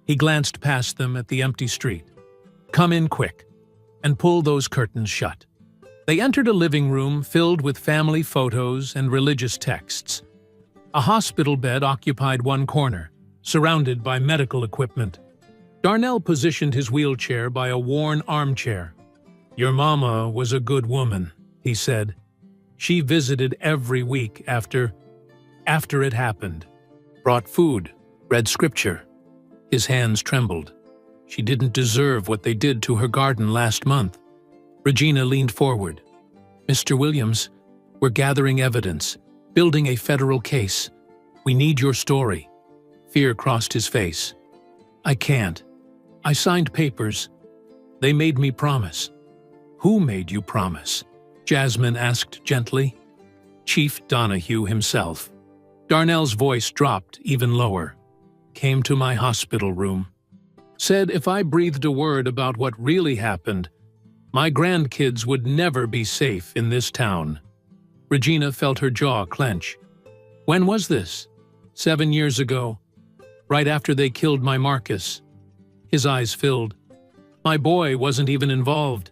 He glanced past them at the empty street. Come in quick, and pull those curtains shut. They entered a living room filled with family photos and religious texts. A hospital bed occupied one corner, surrounded by medical equipment. Darnell positioned his wheelchair by a worn armchair. Your mama was a good woman, he said. She visited every week after it happened. Brought food, read scripture. His hands trembled. She didn't deserve what they did to her garden last month. Regina leaned forward. Mr. Williams, we're gathering evidence, building a federal case. We need your story. Fear crossed his face. I can't. I signed papers. They made me promise. Who made you promise? Jasmine asked gently. Chief Donahue himself. Darnell's voice dropped even lower. Came to my hospital room. Said if I breathed a word about what really happened, my grandkids would never be safe in this town. Regina felt her jaw clench. When was this? 7 years ago, right after they killed my Marcus. His eyes filled. My boy wasn't even involved.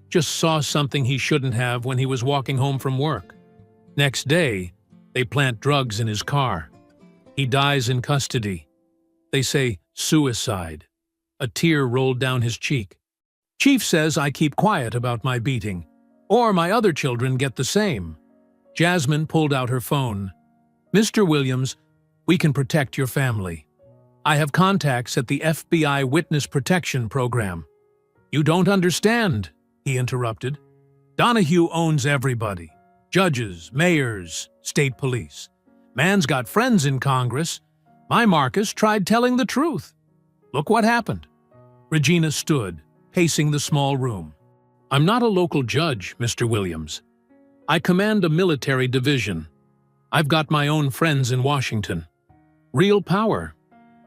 just saw something he shouldn't have when he was walking home from work. Next day, they plant drugs in his car. He dies in custody. They say suicide. A tear rolled down his cheek. Chief says I keep quiet about my beating, or my other children get the same. Jasmine pulled out her phone. Mr. Williams, we can protect your family. I have contacts at the FBI Witness Protection Program. You don't understand, he interrupted. Donahue owns everybody. Judges, mayors, state police. Man's got friends in Congress. My Marcus tried telling the truth. Look what happened. Regina stood, pacing the small room. I'm not a local judge, Mr. Williams. I command a military division. I've got my own friends in Washington. Real power.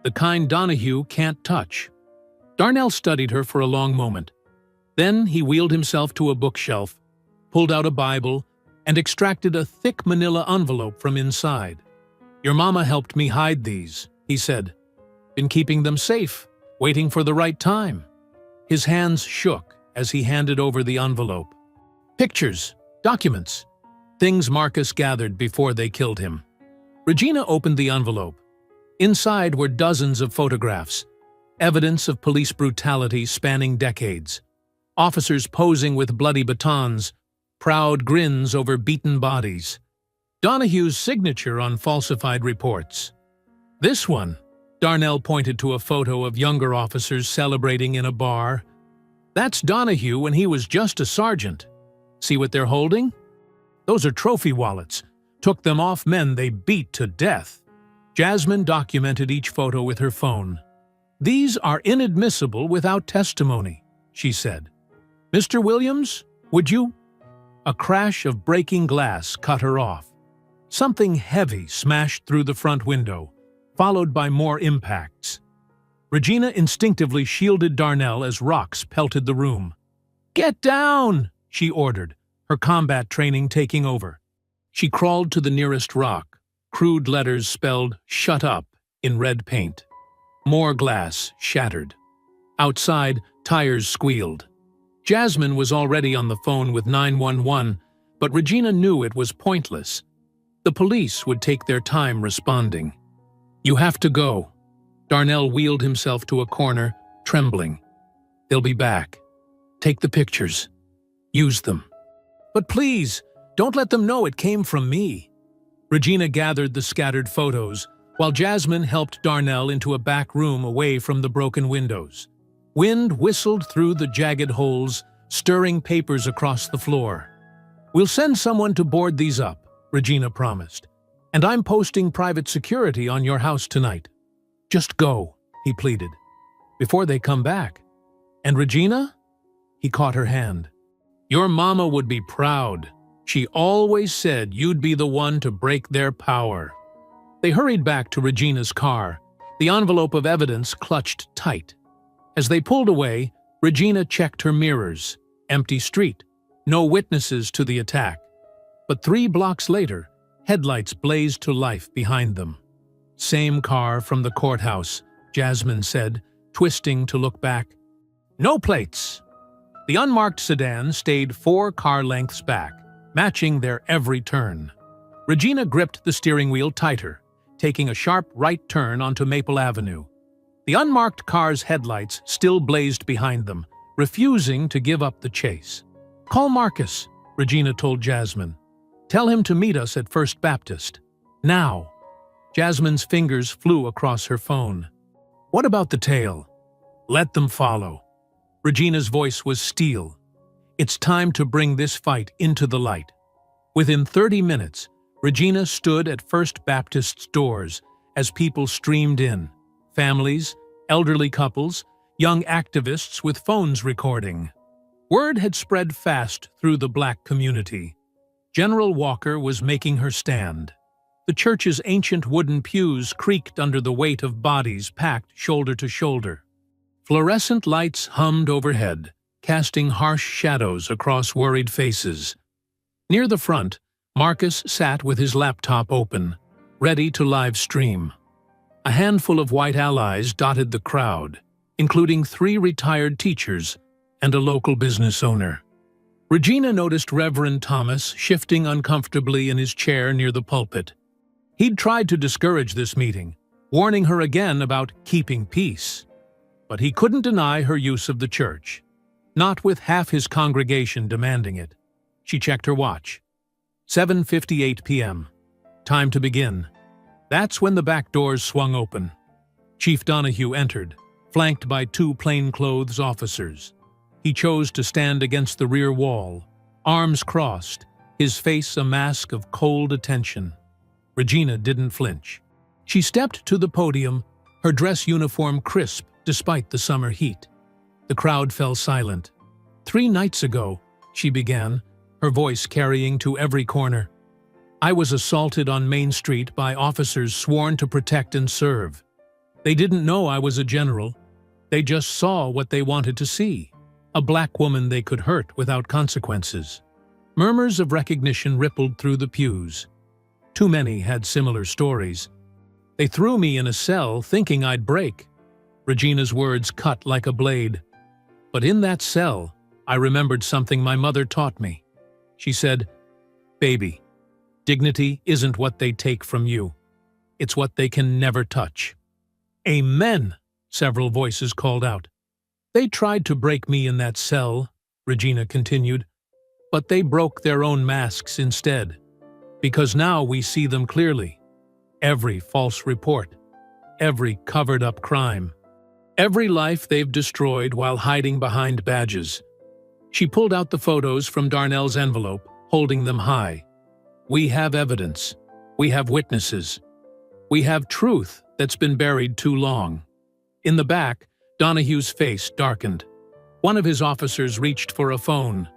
The kind Donahue can't touch. Darnell studied her for a long moment. Then he wheeled himself to a bookshelf, pulled out a Bible, and extracted a thick manila envelope from inside. Your mama helped me hide these, he said. Been keeping them safe, waiting for the right time. His hands shook as he handed over the envelope. Pictures, documents, things Marcus gathered before they killed him. Regina opened the envelope. Inside were dozens of photographs, evidence of police brutality spanning decades. Officers posing with bloody batons, proud grins over beaten bodies. Donahue's signature on falsified reports. This one, Darnell pointed to a photo of younger officers celebrating in a bar. That's Donahue when he was just a sergeant. See what they're holding? Those are trophy wallets. Took them off men they beat to death. Jasmine documented each photo with her phone. These are inadmissible without testimony, she said. Mr. Williams, would you? A crash of breaking glass cut her off. Something heavy smashed through the front window, followed by more impacts. Regina instinctively shielded Darnell as rocks pelted the room. Get down, she ordered, her combat training taking over. She crawled to the nearest rock, crude letters spelled "Shut Up" in red paint. More glass shattered. Outside, tires squealed. Jasmine was already on the phone with 911, but Regina knew it was pointless. The police would take their time responding. You have to go. Darnell wheeled himself to a corner, trembling. They'll be back. Take the pictures. Use them. But please, don't let them know it came from me. Regina gathered the scattered photos, while Jasmine helped Darnell into a back room away from the broken windows. Wind whistled through the jagged holes, stirring papers across the floor. We'll send someone to board these up, Regina promised. And I'm posting private security on your house tonight. Just go, he pleaded, before they come back. And Regina? He caught her hand. Your mama would be proud. She always said you'd be the one to break their power. They hurried back to Regina's car, the envelope of evidence clutched tight. As they pulled away, Regina checked her mirrors. Empty street. No witnesses to the attack. But 3 blocks later, headlights blazed to life behind them. Same car from the courthouse, Jasmine said, twisting to look back. No plates. The unmarked sedan stayed 4 car lengths back, matching their every turn. Regina gripped the steering wheel tighter, taking a sharp right turn onto Maple Avenue. The unmarked car's headlights still blazed behind them, refusing to give up the chase. Call Marcus, Regina told Jasmine. Tell him to meet us at First Baptist. Now. Jasmine's fingers flew across her phone. What about the tail? Let them follow. Regina's voice was steel. It's time to bring this fight into the light. Within 30 minutes, Regina stood at First Baptist's doors as people streamed in. Families, elderly couples, young activists with phones recording. Word had spread fast through the black community. General Walker was making her stand. The church's ancient wooden pews creaked under the weight of bodies packed shoulder to shoulder. Fluorescent lights hummed overhead, casting harsh shadows across worried faces. Near the front, Marcus sat with his laptop open, ready to live stream. A handful of white allies dotted the crowd, including 3 retired teachers and a local business owner. Regina noticed Reverend Thomas shifting uncomfortably in his chair near the pulpit. He'd tried to discourage this meeting, warning her again about keeping peace. But he couldn't deny her use of the church, not with half his congregation demanding it. She checked her watch. 7:58 p.m. Time to begin. That's when the back doors swung open. Chief Donahue entered, flanked by two plainclothes officers. He chose to stand against the rear wall, arms crossed, his face a mask of cold attention. Regina didn't flinch. She stepped to the podium, her dress uniform crisp despite the summer heat. The crowd fell silent. 3 nights ago, she began, her voice carrying to every corner. I was assaulted on Main Street by officers sworn to protect and serve. They didn't know I was a general. They just saw what they wanted to see. A black woman they could hurt without consequences. Murmurs of recognition rippled through the pews. Too many had similar stories. They threw me in a cell thinking I'd break. Regina's words cut like a blade. But in that cell, I remembered something my mother taught me. She said, "Baby, dignity isn't what they take from you. It's what they can never touch." "Amen," several voices called out. They tried to break me in that cell, Regina continued, but they broke their own masks instead. Because now we see them clearly. Every false report, every covered-up crime, every life they've destroyed while hiding behind badges. She pulled out the photos from Darnell's envelope, holding them high. We have evidence. We have witnesses. We have truth that's been buried too long. In the back, Donahue's face darkened. One of his officers reached for a phone.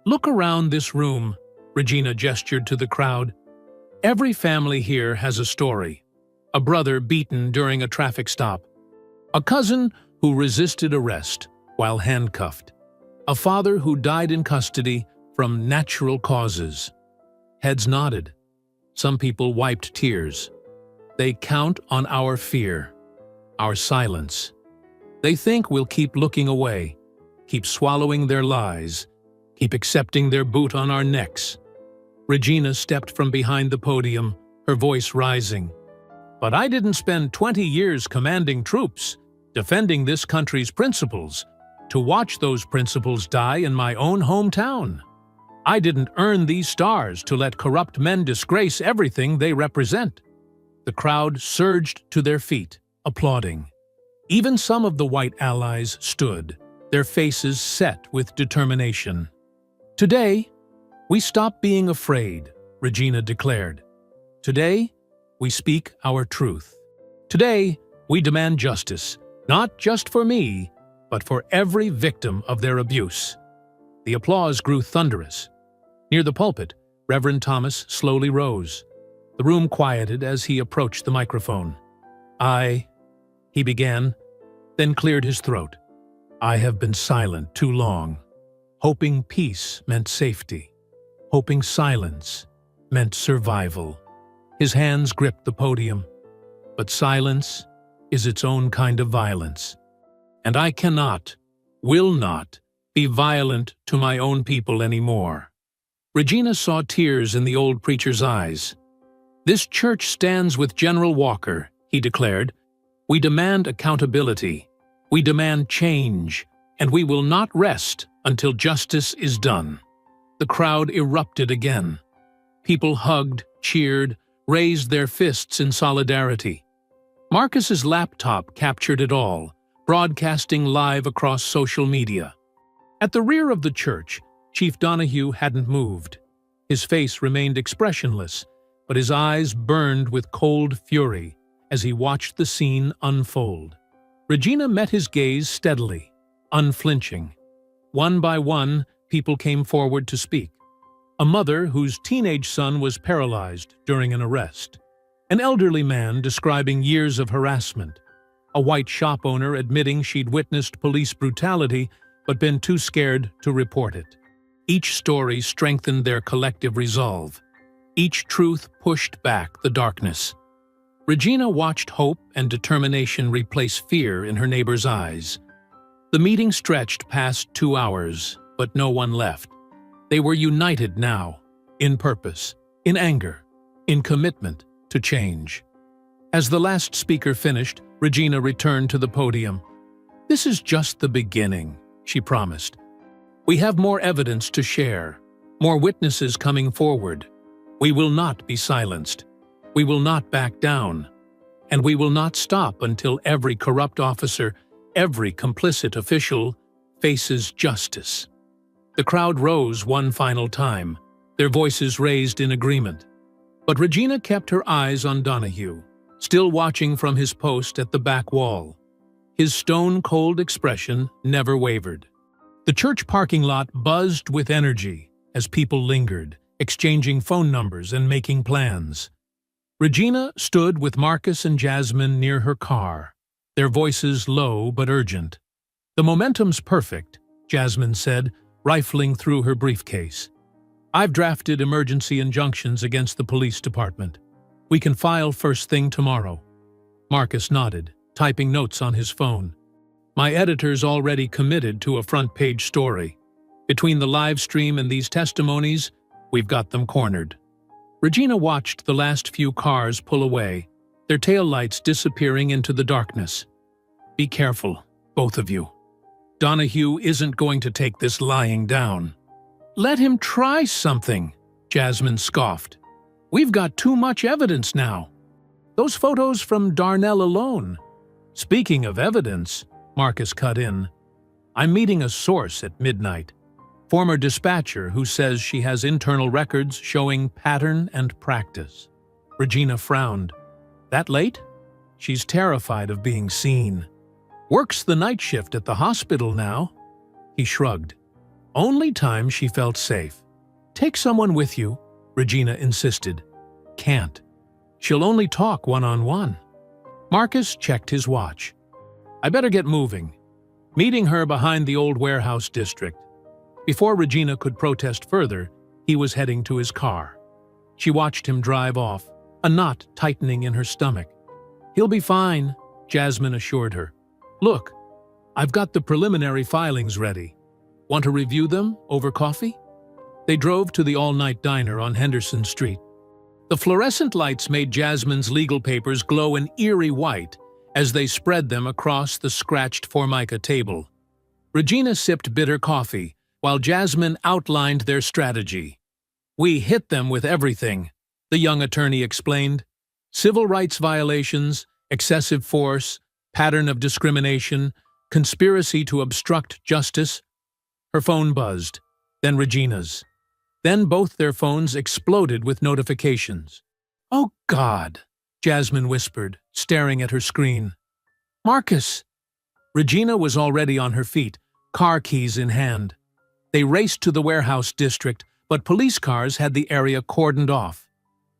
Look around this room, Regina gestured to the crowd. Every family here has a story. A brother beaten during a traffic stop. A cousin who resisted arrest while handcuffed. A father who died in custody from natural causes. Heads nodded. Some people wiped tears. They count on our fear, our silence. They think we'll keep looking away, keep swallowing their lies, keep accepting their boot on our necks. Regina stepped from behind the podium, her voice rising. But I didn't spend 20 years commanding troops, defending this country's principles, to watch those principles die in my own hometown. I didn't earn these stars to let corrupt men disgrace everything they represent. The crowd surged to their feet, applauding. Even some of the white allies stood, their faces set with determination. Today, we stop being afraid, Regina declared. Today, we speak our truth. Today, we demand justice, not just for me, but for every victim of their abuse. The applause grew thunderous. Near the pulpit, Reverend Thomas slowly rose. The room quieted as he approached the microphone. He began, then cleared his throat. I have been silent too long. Hoping peace meant safety. Hoping silence meant survival. His hands gripped the podium. But silence is its own kind of violence. And I cannot, will not, be violent to my own people anymore. Regina saw tears in the old preacher's eyes. This church stands with General Walker, he declared. We demand accountability. We demand change. And we will not rest until justice is done. The crowd erupted again. People hugged, cheered, raised their fists in solidarity. Marcus's laptop captured it all, broadcasting live across social media. At the rear of the church, Chief Donahue hadn't moved. His face remained expressionless, but his eyes burned with cold fury as he watched the scene unfold. Regina met his gaze steadily, unflinching. One by one, people came forward to speak. A mother whose teenage son was paralyzed during an arrest. An elderly man describing years of harassment. A white shop owner admitting she'd witnessed police brutality but been too scared to report it. Each story strengthened their collective resolve. Each truth pushed back the darkness. Regina watched hope and determination replace fear in her neighbor's eyes. The meeting stretched past 2 hours, but no one left. They were united now, in purpose, in anger, in commitment to change. As the last speaker finished, Regina returned to the podium. "This is just the beginning," she promised. "We have more evidence to share, more witnesses coming forward. We will not be silenced. We will not back down. And we will not stop until every corrupt officer, every complicit official, faces justice." The crowd rose one final time, their voices raised in agreement. But Regina kept her eyes on Donahue, still watching from his post at the back wall. His stone-cold expression never wavered. The church parking lot buzzed with energy as people lingered, exchanging phone numbers and making plans. Regina stood with Marcus and Jasmine near her car, their voices low but urgent. "The momentum's perfect," Jasmine said, rifling through her briefcase. "I've drafted emergency injunctions against the police department. We can file first thing tomorrow." Marcus nodded, typing notes on his phone. "My editor's already committed to a front-page story. Between the live stream and these testimonies, we've got them cornered." Regina watched the last few cars pull away, their taillights disappearing into the darkness. "Be careful, both of you. Donahue isn't going to take this lying down." "Let him try something," Jasmine scoffed. "We've got too much evidence now. Those photos from Darnell alone." "Speaking of evidence," Marcus cut in, "I'm meeting a source at midnight. Former dispatcher who says she has internal records showing pattern and practice." Regina frowned. "That late?" "She's terrified of being seen. Works the night shift at the hospital now." He shrugged. "Only time she felt safe." "Take someone with you," Regina insisted. "Can't. She'll only talk one-on-one." Marcus checked his watch. "I better get moving." Meeting her behind the old warehouse district. Before Regina could protest further, he was heading to his car. She watched him drive off, a knot tightening in her stomach. "He'll be fine," Jasmine assured her. "Look, I've got the preliminary filings ready. Want to review them over coffee?" They drove to the all-night diner on Henderson Street. The fluorescent lights made Jasmine's legal papers glow an eerie white as they spread them across the scratched Formica table. Regina sipped bitter coffee, while Jasmine outlined their strategy. "We hit them with everything," the young attorney explained. "Civil rights violations, excessive force, pattern of discrimination, conspiracy to obstruct justice." Her phone buzzed, then Regina's. Then both their phones exploded with notifications. "Oh, God," Jasmine whispered, staring at her screen. "Marcus!" Regina was already on her feet, car keys in hand. They raced to the warehouse district, but police cars had the area cordoned off.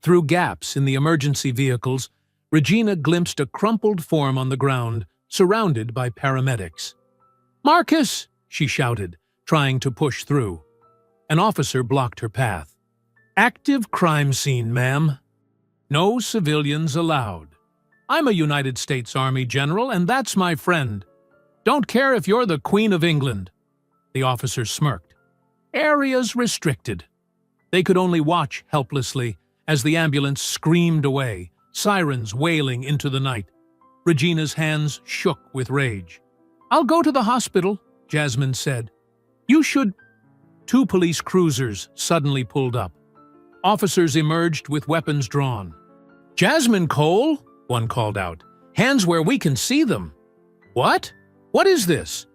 Through gaps in the emergency vehicles, Regina glimpsed a crumpled form on the ground, surrounded by paramedics. "Marcus!" she shouted, trying to push through. An officer blocked her path. "Active crime scene, ma'am. No civilians allowed. I'm a United States Army general, and that's my friend. Don't care if you're the Queen of England." The officer smirked. "Areas restricted." They could only watch helplessly as the ambulance screamed away, sirens wailing into the night. Regina's hands shook with rage. "I'll go to the hospital," Jasmine said. "You should—" Two police cruisers suddenly pulled up. Officers emerged with weapons drawn. "Jasmine Cole," one called out. "Hands where we can see them." "What? What is this?"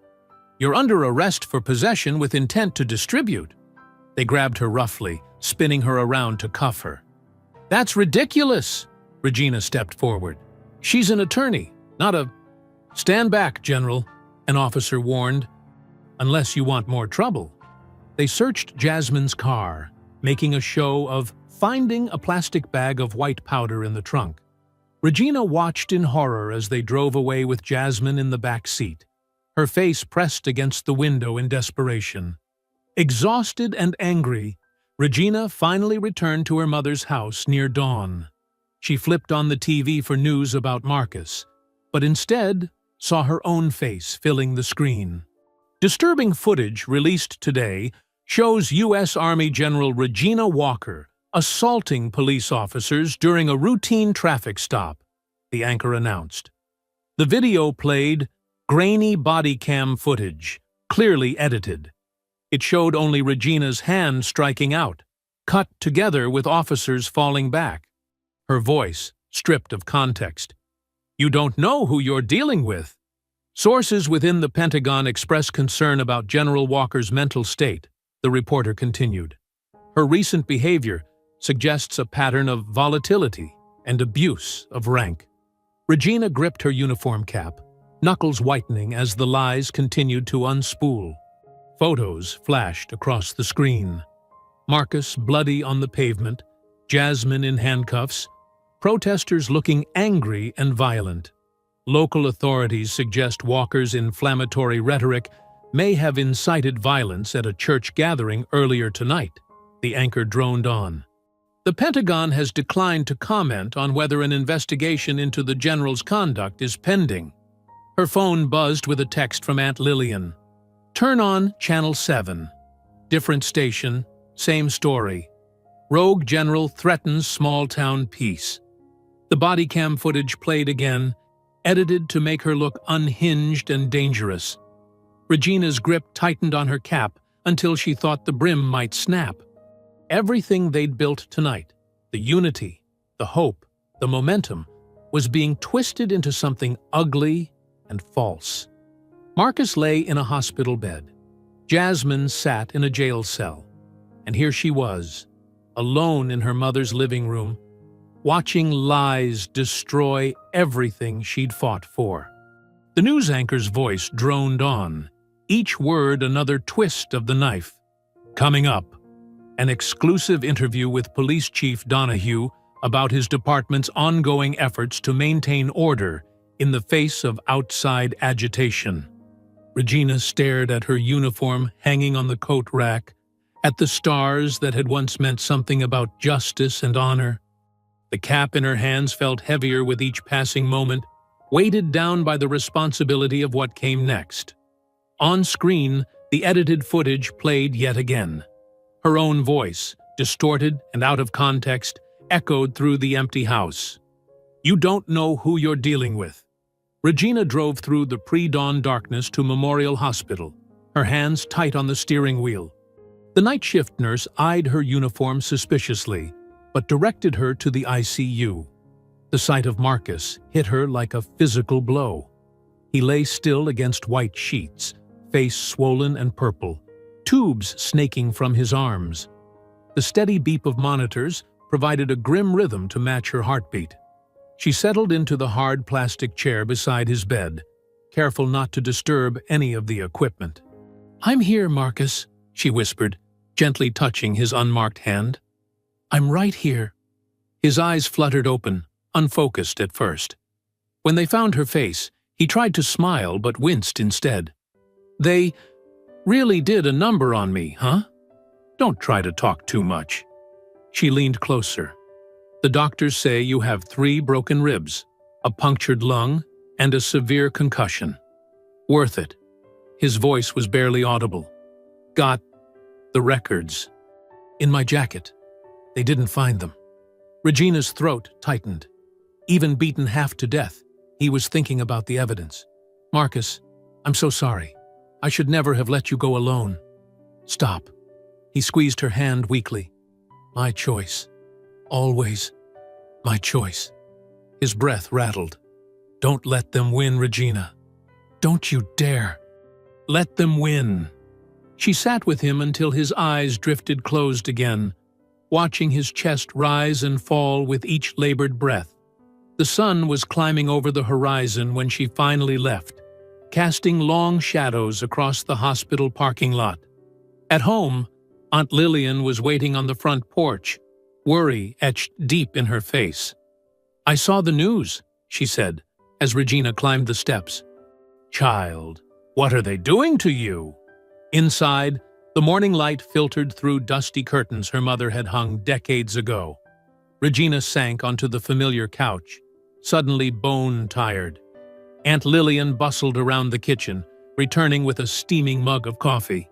"You're under arrest for possession with intent to distribute." They grabbed her roughly, spinning her around to cuff her. "That's ridiculous," Regina stepped forward. "She's an attorney, not a—" "Stand back, General," an officer warned. "Unless you want more trouble." They searched Jasmine's car, making a show of finding a plastic bag of white powder in the trunk. Regina watched in horror as they drove away with Jasmine in the back seat, her face pressed against the window in desperation. Exhausted and angry, Regina finally returned to her mother's house near dawn. She flipped on the TV for news about Marcus, but instead saw her own face filling the screen. Disturbing footage released today shows U.S. Army General Regina Walker assaulting police officers during a routine traffic stop, the anchor announced. The video played grainy body cam footage, clearly edited. It showed only Regina's hand striking out, cut together with officers falling back. Her voice stripped of context. "You don't know who you're dealing with." Sources within the Pentagon express concern about General Walker's mental state, the reporter continued. Her recent behavior suggests a pattern of volatility and abuse of rank. Regina gripped her uniform cap, knuckles whitening as the lies continued to unspool. Photos flashed across the screen. Marcus bloody on the pavement, Jasmine in handcuffs, protesters looking angry and violent. Local authorities suggest Walker's inflammatory rhetoric may have incited violence at a church gathering earlier tonight, the anchor droned on. The Pentagon has declined to comment on whether an investigation into the general's conduct is pending. Her phone buzzed with a text from Aunt Lillian. "Turn on Channel 7. Different station, same story. Rogue general threatens small-town peace." The body cam footage played again, edited to make her look unhinged and dangerous. Regina's grip tightened on her cap until she thought the brim might snap. Everything they'd built tonight, the unity, the hope, the momentum, was being twisted into something ugly and false. Marcus lay in a hospital bed. Jasmine sat in a jail cell. And here she was, alone in her mother's living room, watching lies destroy everything she'd fought for. The news anchor's voice droned on, each word another twist of the knife. Coming up, an exclusive interview with Police Chief Donahue about his department's ongoing efforts to maintain order in the face of outside agitation. Regina stared at her uniform hanging on the coat rack, at the stars that had once meant something about justice and honor. The cap in her hands felt heavier with each passing moment, weighted down by the responsibility of what came next. On screen, the edited footage played yet again. Her own voice, distorted and out of context, echoed through the empty house. "You don't know who you're dealing with." Regina drove through the pre-dawn darkness to Memorial Hospital, her hands tight on the steering wheel. The night shift nurse eyed her uniform suspiciously, but directed her to the ICU. The sight of Marcus hit her like a physical blow. He lay still against white sheets, face swollen and purple, tubes snaking from his arms. The steady beep of monitors provided a grim rhythm to match her heartbeat. She settled into the hard plastic chair beside his bed, careful not to disturb any of the equipment. "I'm here, Marcus," she whispered, gently touching his unmarked hand. "I'm right here." His eyes fluttered open, unfocused at first. When they found her face, he tried to smile but winced instead. "They really did a number on me, huh? Don't try to talk too much." She leaned closer. "The doctors say you have 3 broken ribs, a punctured lung, and a severe concussion. Worth it." His voice was barely audible. "Got the records." "In my jacket. They didn't find them." Regina's throat tightened. Even beaten half to death, he was thinking about the evidence. "Marcus, I'm so sorry. I should never have let you go alone." "Stop." He squeezed her hand weakly. "My choice. Always my choice." His breath rattled. "Don't let them win, Regina. Don't you dare. Let them win." She sat with him until his eyes drifted closed again, watching his chest rise and fall with each labored breath. The sun was climbing over the horizon when she finally left, casting long shadows across the hospital parking lot. At home, Aunt Lillian was waiting on the front porch, worry etched deep in her face. "I saw the news," she said, as Regina climbed the steps. "Child, what are they doing to you?" Inside, the morning light filtered through dusty curtains her mother had hung decades ago. Regina sank onto the familiar couch, suddenly bone-tired. Aunt Lillian bustled around the kitchen, returning with a steaming mug of coffee.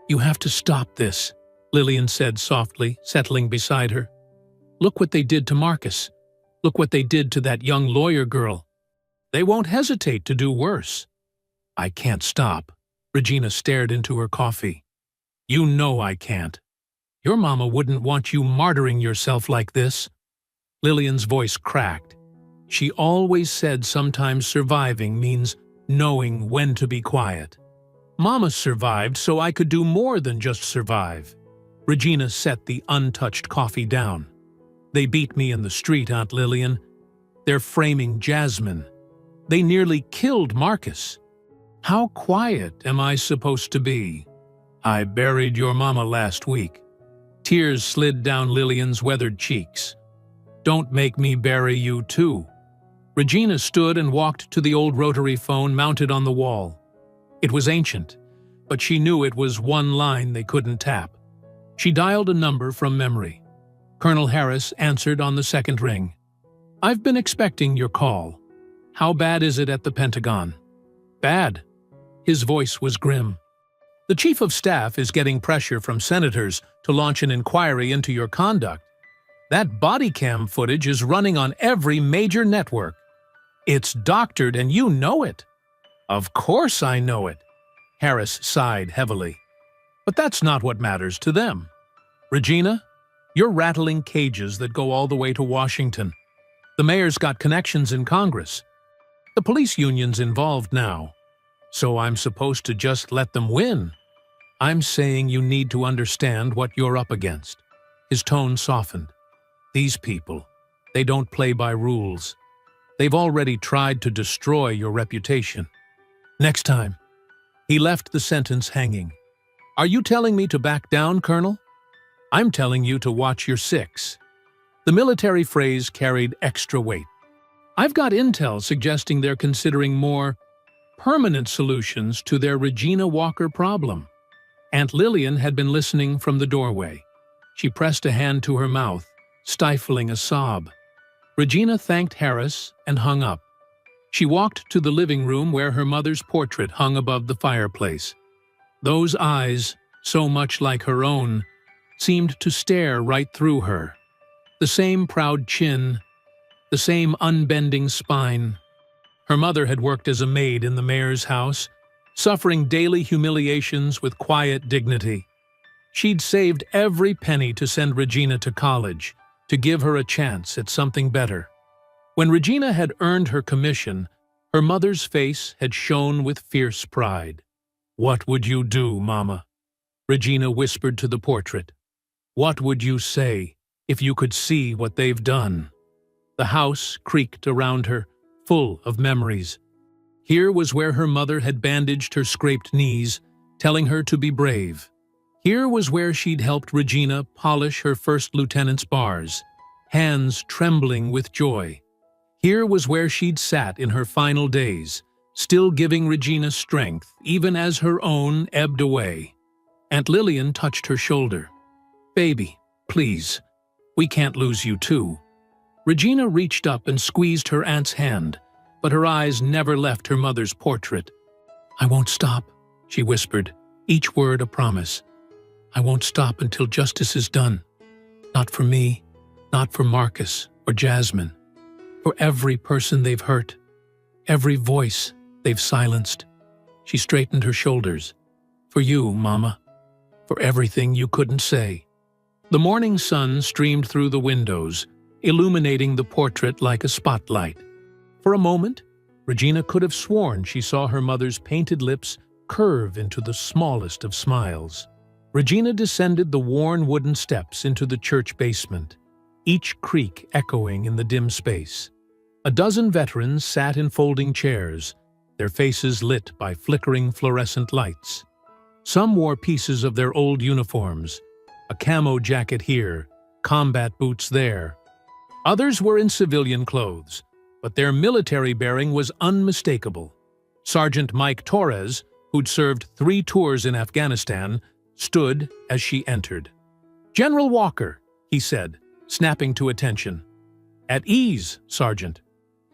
"You have to stop this," Lillian said softly, settling beside her. "Look what they did to Marcus. Look what they did to that young lawyer girl. They won't hesitate to do worse." "I can't stop." Regina stared into her coffee. "You know I can't. Your mama wouldn't want you martyring yourself like this." Lillian's voice cracked. She always said sometimes surviving means knowing when to be quiet. Mama survived so I could do more than just survive. Regina set the untouched coffee down. "They beat me in the street, Aunt Lillian. They're framing Jasmine. They nearly killed Marcus. How quiet am I supposed to be? I buried your mama last week." Tears slid down Lillian's weathered cheeks. "Don't make me bury you too." Regina stood and walked to the old rotary phone mounted on the wall. It was ancient, but she knew it was one line they couldn't tap. She dialed a number from memory. Colonel Harris answered on the second ring. "I've been expecting your call. How bad is it at the Pentagon?" "Bad." His voice was grim. "The Chief of Staff is getting pressure from senators to launch an inquiry into your conduct. That body cam footage is running on every major network. It's doctored and you know it." "Of course I know it." Harris sighed heavily. "But that's not what matters to them. Regina, you're rattling cages that go all the way to Washington. The mayor's got connections in Congress. The police union's involved now. So I'm supposed to just let them win? I'm saying you need to understand what you're up against." His tone softened. "These people, they don't play by rules. They've already tried to destroy your reputation. Next time." He left the sentence hanging. "Are you telling me to back down, Colonel? I'm telling you to watch your six." The military phrase carried extra weight. "I've got intel suggesting they're considering more permanent solutions to their Regina Walker problem." Aunt Lillian had been listening from the doorway. She pressed a hand to her mouth, stifling a sob. Regina thanked Harris and hung up. She walked to the living room where her mother's portrait hung above the fireplace. Those eyes, so much like her own, seemed to stare right through her. The same proud chin, the same unbending spine. Her mother had worked as a maid in the mayor's house, suffering daily humiliations with quiet dignity. She'd saved every penny to send Regina to college, to give her a chance at something better. When Regina had earned her commission, her mother's face had shone with fierce pride. "What would you do, Mama?" Regina whispered to the portrait. "What would you say if you could see what they've done?" The house creaked around her, full of memories. Here was where her mother had bandaged her scraped knees, telling her to be brave. Here was where she'd helped Regina polish her first lieutenant's bars, hands trembling with joy. Here was where she'd sat in her final days, still giving Regina strength, even as her own ebbed away. Aunt Lillian touched her shoulder. "Baby, please, we can't lose you too." Regina reached up and squeezed her aunt's hand, but her eyes never left her mother's portrait. "I won't stop," she whispered, each word a promise. "I won't stop until justice is done. Not for me, not for Marcus or Jasmine. For every person they've hurt, every voice they've silenced." She straightened her shoulders. "For you, Mama. For everything you couldn't say." The morning sun streamed through the windows, illuminating the portrait like a spotlight. For a moment, Regina could have sworn she saw her mother's painted lips curve into the smallest of smiles. Regina descended the worn wooden steps into the church basement, each creak echoing in the dim space. A dozen veterans sat in folding chairs, their faces lit by flickering fluorescent lights. Some wore pieces of their old uniforms, a camo jacket here, combat boots there. Others were in civilian clothes, but their military bearing was unmistakable. Sergeant Mike Torres, who'd served 3 tours in Afghanistan, stood as she entered. "General Walker," he said, snapping to attention. "At ease, Sergeant."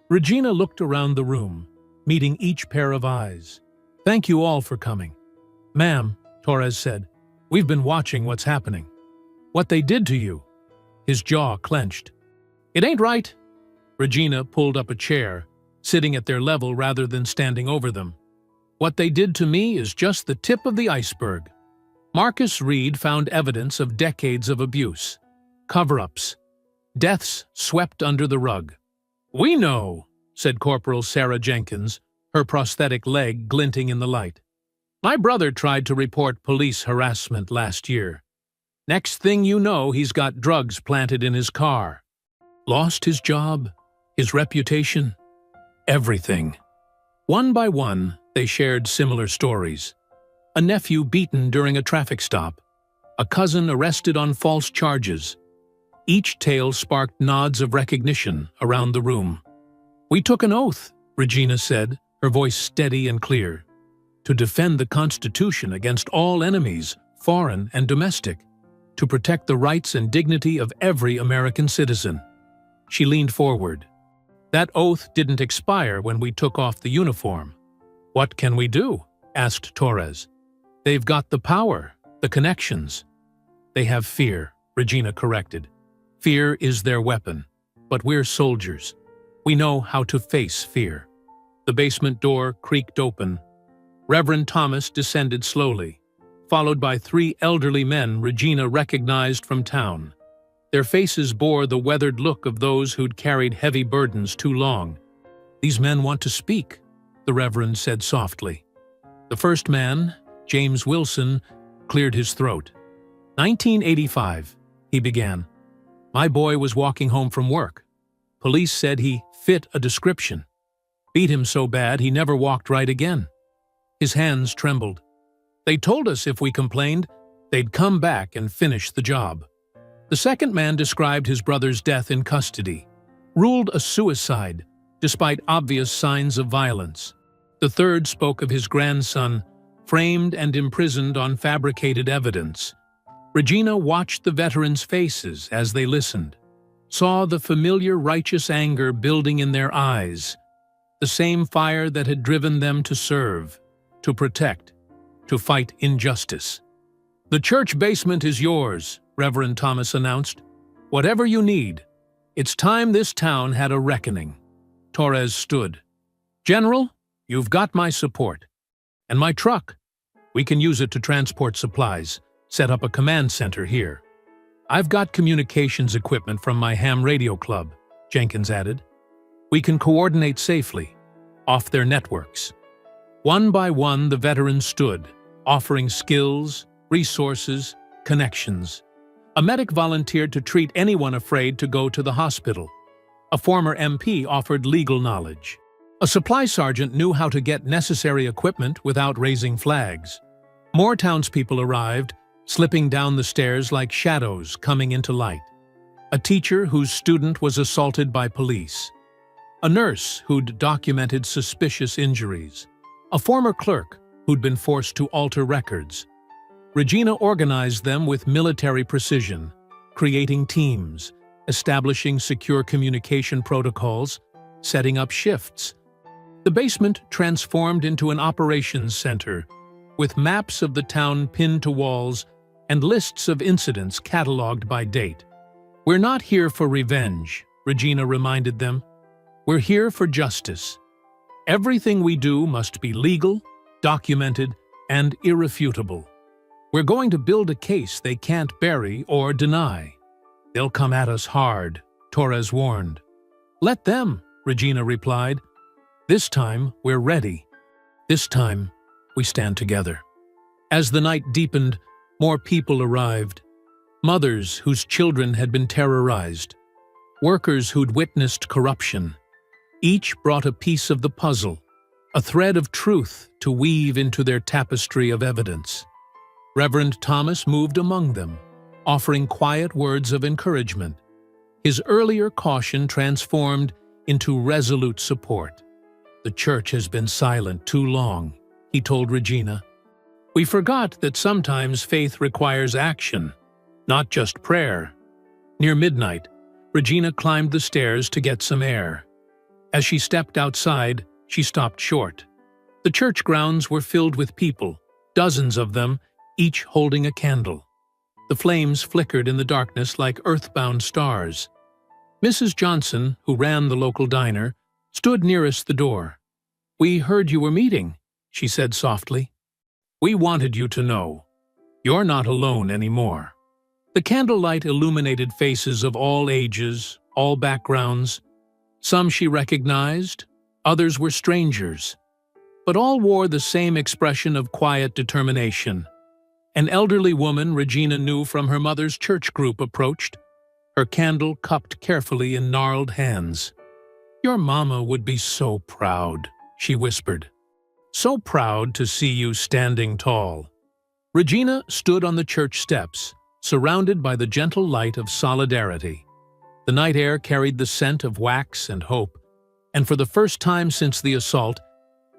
Regina looked around the room, meeting each pair of eyes. "Thank you all for coming." "Ma'am," Torres said, We've been watching what's happening. What they did to you." His jaw clenched. "It ain't right." Regina pulled up a chair, sitting at their level rather than standing over them. "What they did to me is just the tip of the iceberg." Marcus Reed found evidence of decades of abuse, cover-ups, deaths swept under the rug. "We know," said Corporal Sarah Jenkins, her prosthetic leg glinting in the light. "My brother tried to report police harassment last year. Next thing you know, he's got drugs planted in his car. Lost his job, his reputation, everything." One by one, they shared similar stories. A nephew beaten during a traffic stop, a cousin arrested on false charges. Each tale sparked nods of recognition around the room. "We took an oath," Regina said, her voice steady and clear, "to defend the Constitution against all enemies, foreign and domestic, to protect the rights and dignity of every American citizen." She leaned forward. "That oath didn't expire when we took off the uniform." "What can we do?" asked Torres. "They've got the power, the connections." "They have fear," Regina corrected. "Fear is their weapon, but we're soldiers. We know how to face fear." The basement door creaked open. Reverend Thomas descended slowly, followed by 3 elderly men Regina recognized from town. Their faces bore the weathered look of those who'd carried heavy burdens too long. "These men want to speak," the Reverend said softly. The first man, James Wilson, cleared his throat. "1985, he began. "My boy was walking home from work. Police said he fit a description. Beat him so bad he never walked right again." His hands trembled. "They told us if we complained, they'd come back and finish the job." The second man described his brother's death in custody, ruled a suicide despite obvious signs of violence. The third spoke of his grandson, framed and imprisoned on fabricated evidence. Regina watched the veterans' faces as they listened, saw the familiar righteous anger building in their eyes, the same fire that had driven them to serve, to protect, to fight injustice. "The church basement is yours," Reverend Thomas announced. "Whatever you need. It's time this town had a reckoning." Torres stood. "General, you've got my support. And my truck. We can use it to transport supplies, set up a command center here. I've got communications equipment from my ham radio club," Jenkins added. "We can coordinate safely, off their networks." One by one, the veterans stood, offering skills, resources, connections. A medic volunteered to treat anyone afraid to go to the hospital. A former MP offered legal knowledge. A supply sergeant knew how to get necessary equipment without raising flags. More townspeople arrived, slipping down the stairs like shadows coming into light. A teacher whose student was assaulted by police. A nurse who'd documented suspicious injuries. A former clerk who'd been forced to alter records. Regina organized them with military precision, creating teams, establishing secure communication protocols, setting up shifts. The basement transformed into an operations center, with maps of the town pinned to walls and lists of incidents cataloged by date. "We're not here for revenge," Regina reminded them. "We're here for justice. Everything we do must be legal, documented, and irrefutable. We're going to build a case they can't bury or deny." "They'll come at us hard," Torres warned. "Let them," Regina replied. "This time, we're ready. This time, we stand together." As the night deepened, more people arrived. Mothers whose children had been terrorized. Workers who'd witnessed corruption. Each brought a piece of the puzzle, a thread of truth to weave into their tapestry of evidence. Reverend Thomas moved among them, offering quiet words of encouragement. His earlier caution transformed into resolute support. "The church has been silent too long," he told Regina. "We forgot that sometimes faith requires action, not just prayer." Near midnight, Regina climbed the stairs to get some air. As she stepped outside, she stopped short. The church grounds were filled with people, dozens of them, each holding a candle. The flames flickered in the darkness like earthbound stars. Mrs. Johnson, who ran the local diner, stood nearest the door. "We heard you were meeting," she said softly. "We wanted you to know. You're not alone anymore." The candlelight illuminated faces of all ages, all backgrounds. Some she recognized, others were strangers. But all wore the same expression of quiet determination. An elderly woman Regina knew from her mother's church group approached, her candle cupped carefully in gnarled hands. "Your mama would be so proud," she whispered. "So proud to see you standing tall." Regina stood on the church steps, surrounded by the gentle light of solidarity. The night air carried the scent of wax and hope, and for the first time since the assault,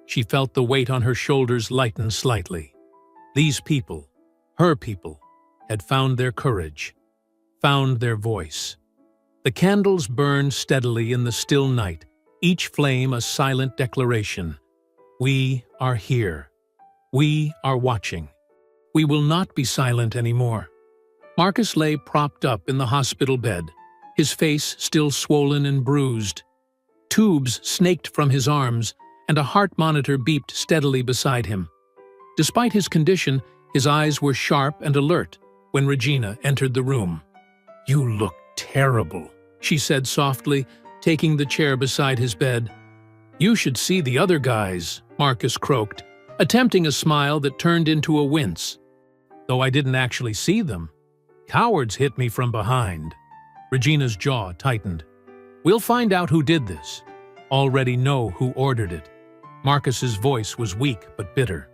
she felt the weight on her shoulders lighten slightly. These people, her people, had found their courage, found their voice. The candles burned steadily in the still night, each flame a silent declaration. We are here. We are watching. We will not be silent anymore. Marcus lay propped up in the hospital bed, his face still swollen and bruised. Tubes snaked from his arms, and a heart monitor beeped steadily beside him. Despite his condition, his eyes were sharp and alert when Regina entered the room. "You look terrible," she said softly, taking the chair beside his bed. "You should see the other guys," Marcus croaked, attempting a smile that turned into a wince. "Though I didn't actually see them. Cowards hit me from behind." Regina's jaw tightened. "We'll find out who did this. Already know who ordered it." Marcus's voice was weak but bitter.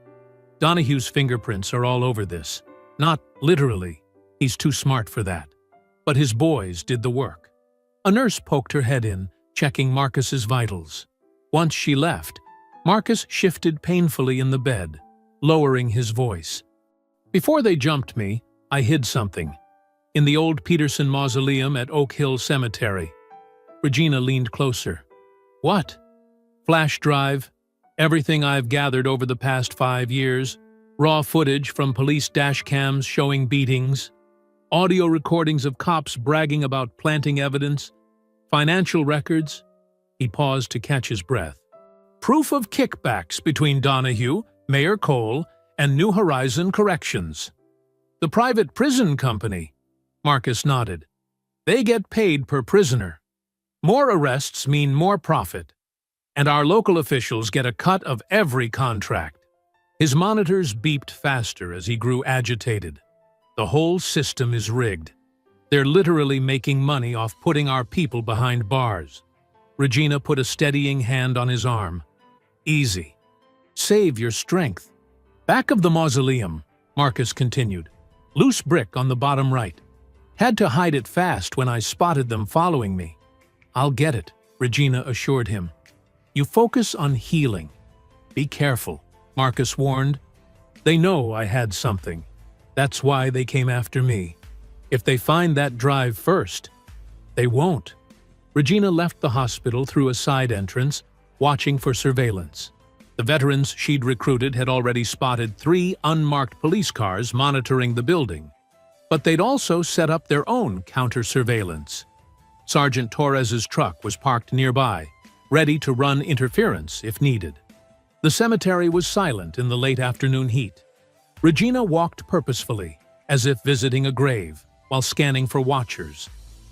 "Donahue's fingerprints are all over this. Not literally. He's too smart for that. But his boys did the work." A nurse poked her head in, checking Marcus's vitals. Once she left, Marcus shifted painfully in the bed, lowering his voice. "Before they jumped me, I hid something. In the old Peterson mausoleum at Oak Hill Cemetery." Regina leaned closer. "What?" "Flash drive. Everything I've gathered over the past 5 years. Raw footage from police dash cams showing beatings. Audio recordings of cops bragging about planting evidence. Financial records." He paused to catch his breath. "Proof of kickbacks between Donahue, Mayor Cole, and New Horizon Corrections. The private prison company." Marcus nodded. "They get paid per prisoner. More arrests mean more profit. And our local officials get a cut of every contract." His monitors beeped faster as he grew agitated. "The whole system is rigged. They're literally making money off putting our people behind bars." Regina put a steadying hand on his arm. "Easy. Save your strength." "Back of the mausoleum," Marcus continued. "Loose brick on the bottom right. Had to hide it fast when I spotted them following me." "I'll get it," Regina assured him. "You focus on healing. Be careful," Marcus warned. "They know I had something. That's why they came after me. If they find that drive first, they won't." Regina left the hospital through a side entrance, watching for surveillance. The veterans she'd recruited had already spotted 3 unmarked police cars monitoring the building. But they'd also set up their own counter-surveillance. Sergeant Torres's truck was parked nearby, ready to run interference if needed. The cemetery was silent in the late afternoon heat. Regina walked purposefully, as if visiting a grave, while scanning for watchers.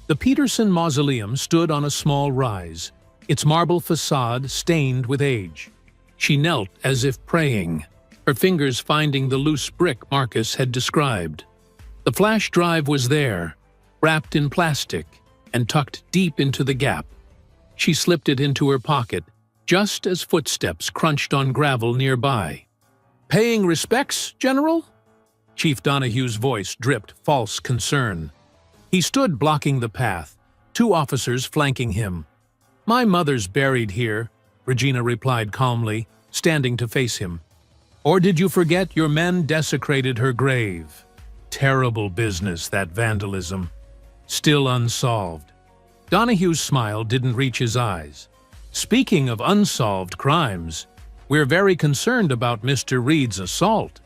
The Peterson mausoleum stood on a small rise, its marble facade stained with age. She knelt as if praying, her fingers finding the loose brick Marcus had described. The flash drive was there, wrapped in plastic and tucked deep into the gap. She slipped it into her pocket, just as footsteps crunched on gravel nearby. "Paying respects, General?" Chief Donahue's voice dripped false concern. He stood blocking the path, 2 officers flanking him. "My mother's buried here," Regina replied calmly, standing to face him. "Or did you forget your men desecrated her grave? Terrible business, that vandalism. Still unsolved." Donahue's smile didn't reach his eyes. "Speaking of unsolved crimes, we're very concerned about Mr. Reed's assault.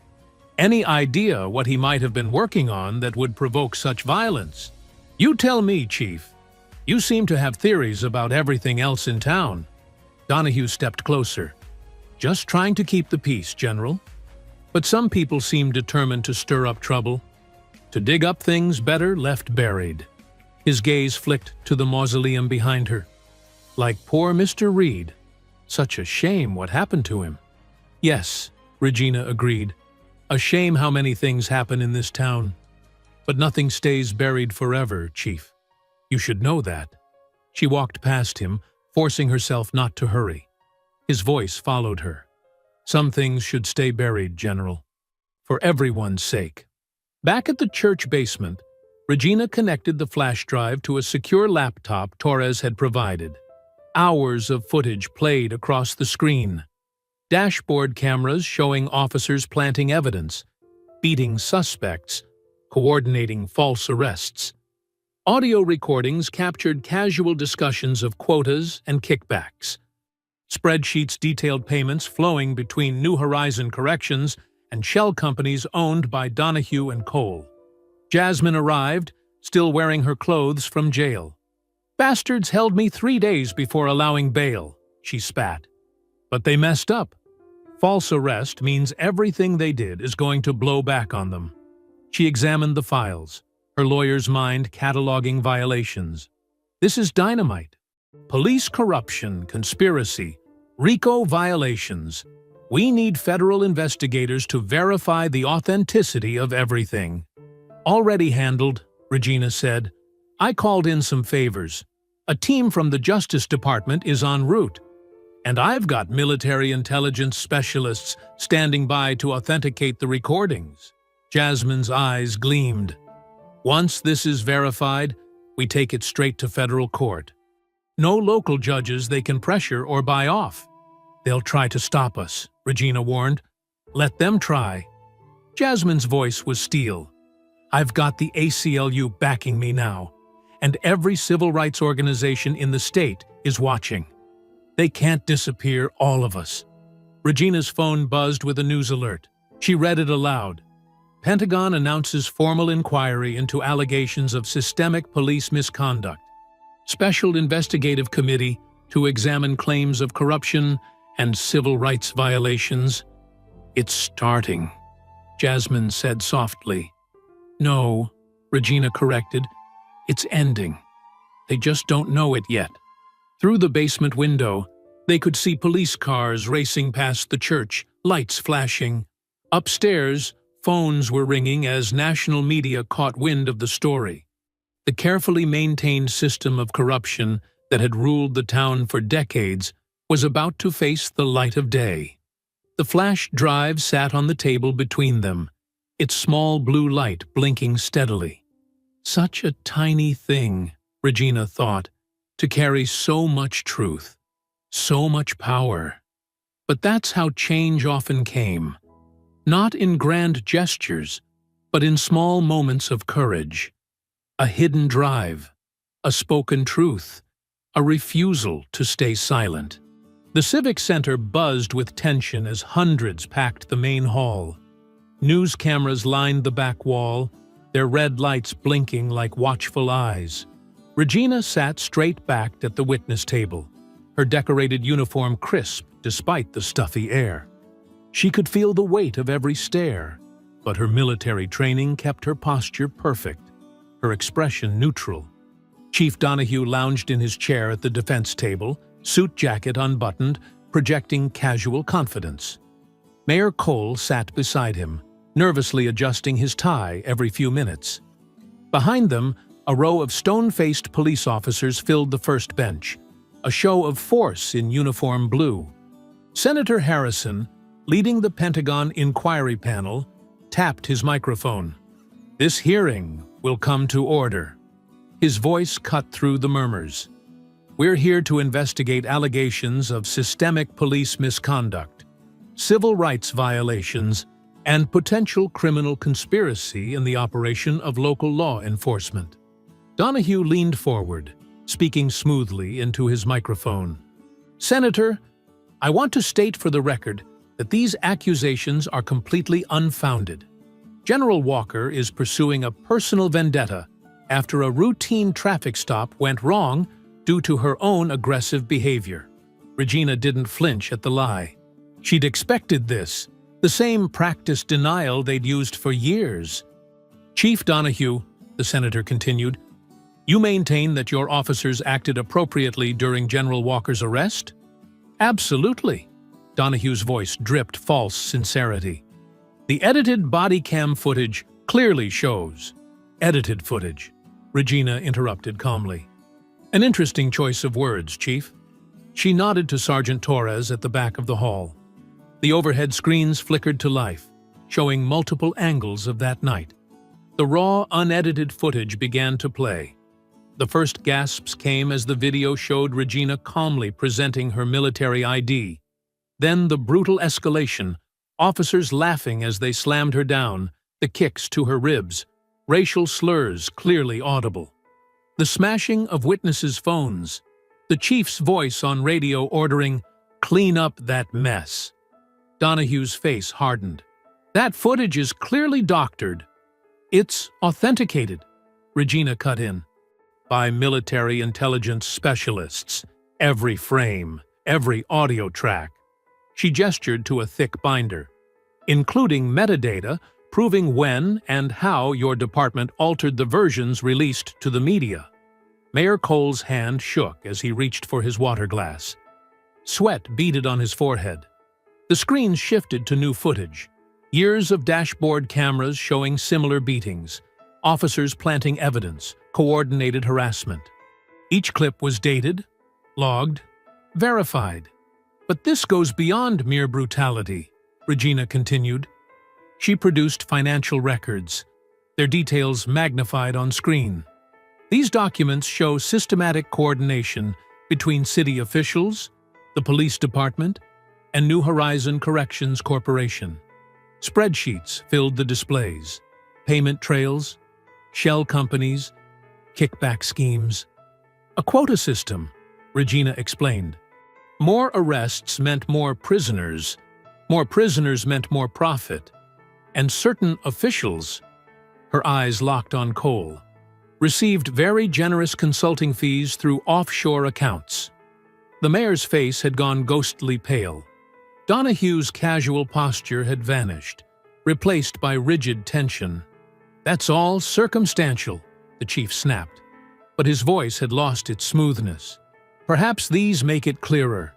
Any idea what he might have been working on that would provoke such violence? You tell me, Chief. You seem to have theories about everything else in town. Donahue stepped closer. Just trying to keep the peace, General. But some people seem determined to stir up trouble, to dig up things better left buried. His gaze flicked to the mausoleum behind her. Like poor Mr. Reed. Such a shame what happened to him. Yes, Regina agreed. A shame how many things happen in this town. But nothing stays buried forever, Chief. You should know that. She walked past him, forcing herself not to hurry. His voice followed her. Some things should stay buried, General. For everyone's sake. Back at the church basement, Regina connected the flash drive to a secure laptop Torres had provided. Hours of footage played across the screen. Dashboard cameras showing officers planting evidence, beating suspects, coordinating false arrests. Audio recordings captured casual discussions of quotas and kickbacks. Spreadsheets detailed payments flowing between New Horizon Corrections and shell companies owned by Donahue and Cole. Jasmine arrived, still wearing her clothes from jail. "Bastards held me 3 days before allowing bail," she spat. "But they messed up. False arrest means everything they did is going to blow back on them." She examined the files, her lawyer's mind cataloging violations. "This is dynamite. Police corruption, conspiracy, RICO violations. We need federal investigators to verify the authenticity of everything." "Already handled," Regina said. "I called in some favors. A team from the Justice Department is en route. And I've got military intelligence specialists standing by to authenticate the recordings." Jasmine's eyes gleamed. "Once this is verified, we take it straight to federal court. No local judges they can pressure or buy off." "They'll try to stop us," Regina warned. "Let them try." Jasmine's voice was steel. "I've got the ACLU backing me now, and every civil rights organization in the state is watching. They can't disappear all of us." Regina's phone buzzed with a news alert. She read it aloud. "Pentagon announces formal inquiry into allegations of systemic police misconduct. Special investigative committee to examine claims of corruption and civil rights violations." "It's starting," Jasmine said softly. "No," Regina corrected. "It's ending. They just don't know it yet." Through the basement window, they could see police cars racing past the church, lights flashing. Upstairs, phones were ringing as national media caught wind of the story. The carefully maintained system of corruption that had ruled the town for decades was about to face the light of day. The flash drive sat on the table between them, its small blue light blinking steadily. Such a tiny thing, Regina thought, to carry so much truth, so much power. But that's how change often came. Not in grand gestures, but in small moments of courage. A hidden drive, a spoken truth, a refusal to stay silent. The Civic Center buzzed with tension as hundreds packed the main hall. News cameras lined the back wall, their red lights blinking like watchful eyes. Regina sat straight-backed at the witness table, her decorated uniform crisp despite the stuffy air. She could feel the weight of every stare, but her military training kept her posture perfect, her expression neutral. Chief Donahue lounged in his chair at the defense table, suit jacket unbuttoned, projecting casual confidence. Mayor Cole sat beside him, nervously adjusting his tie every few minutes. Behind them, a row of stone-faced police officers filled the first bench, a show of force in uniform blue. Senator Harrison, leading the Pentagon inquiry panel, tapped his microphone. "This hearing will come to order." His voice cut through the murmurs. "We're here to investigate allegations of systemic police misconduct, civil rights violations, and potential criminal conspiracy in the operation of local law enforcement." Donahue leaned forward, speaking smoothly into his microphone. "Senator, I want to state for the record that these accusations are completely unfounded. General Walker is pursuing a personal vendetta after a routine traffic stop went wrong due to her own aggressive behavior. Regina didn't flinch at the lie. She'd expected this, the same practiced denial they'd used for years. "Chief Donahue," the senator continued, "you maintain that your officers acted appropriately during General Walker's arrest?" "Absolutely." Donahue's voice dripped false sincerity. "The edited body cam footage clearly shows." "Edited footage," Regina interrupted calmly. "An interesting choice of words, Chief." She nodded to Sergeant Torres at the back of the hall. The overhead screens flickered to life, showing multiple angles of that night. The raw, unedited footage began to play. The first gasps came as the video showed Regina calmly presenting her military ID. Then the brutal escalation, officers laughing as they slammed her down, the kicks to her ribs, racial slurs clearly audible. The smashing of witnesses' phones, the chief's voice on radio ordering, "Clean up that mess." Donahue's face hardened. "That footage is clearly doctored." "It's authenticated," Regina cut in. "By military intelligence specialists. Every frame, every audio track." She gestured to a thick binder, "including metadata proving when and how your department altered the versions released to the media." Mayor Cole's hand shook as he reached for his water glass. Sweat beaded on his forehead. The screens shifted to new footage. Years of dashboard cameras showing similar beatings, officers planting evidence, coordinated harassment. Each clip was dated, logged, verified. "But this goes beyond mere brutality," Regina continued. She produced financial records, their details magnified on screen. These documents show systematic coordination between city officials, the police department, and New Horizon Corrections Corporation. Spreadsheets filled the displays, payment trails, shell companies, kickback schemes. "A quota system," Regina explained. "More arrests meant more prisoners meant more profit, and certain officials," her eyes locked on Cole, "received very generous consulting fees through offshore accounts." The mayor's face had gone ghostly pale. Donahue's casual posture had vanished, replaced by rigid tension. "That's all circumstantial," the chief snapped, but his voice had lost its smoothness. "Perhaps these make it clearer."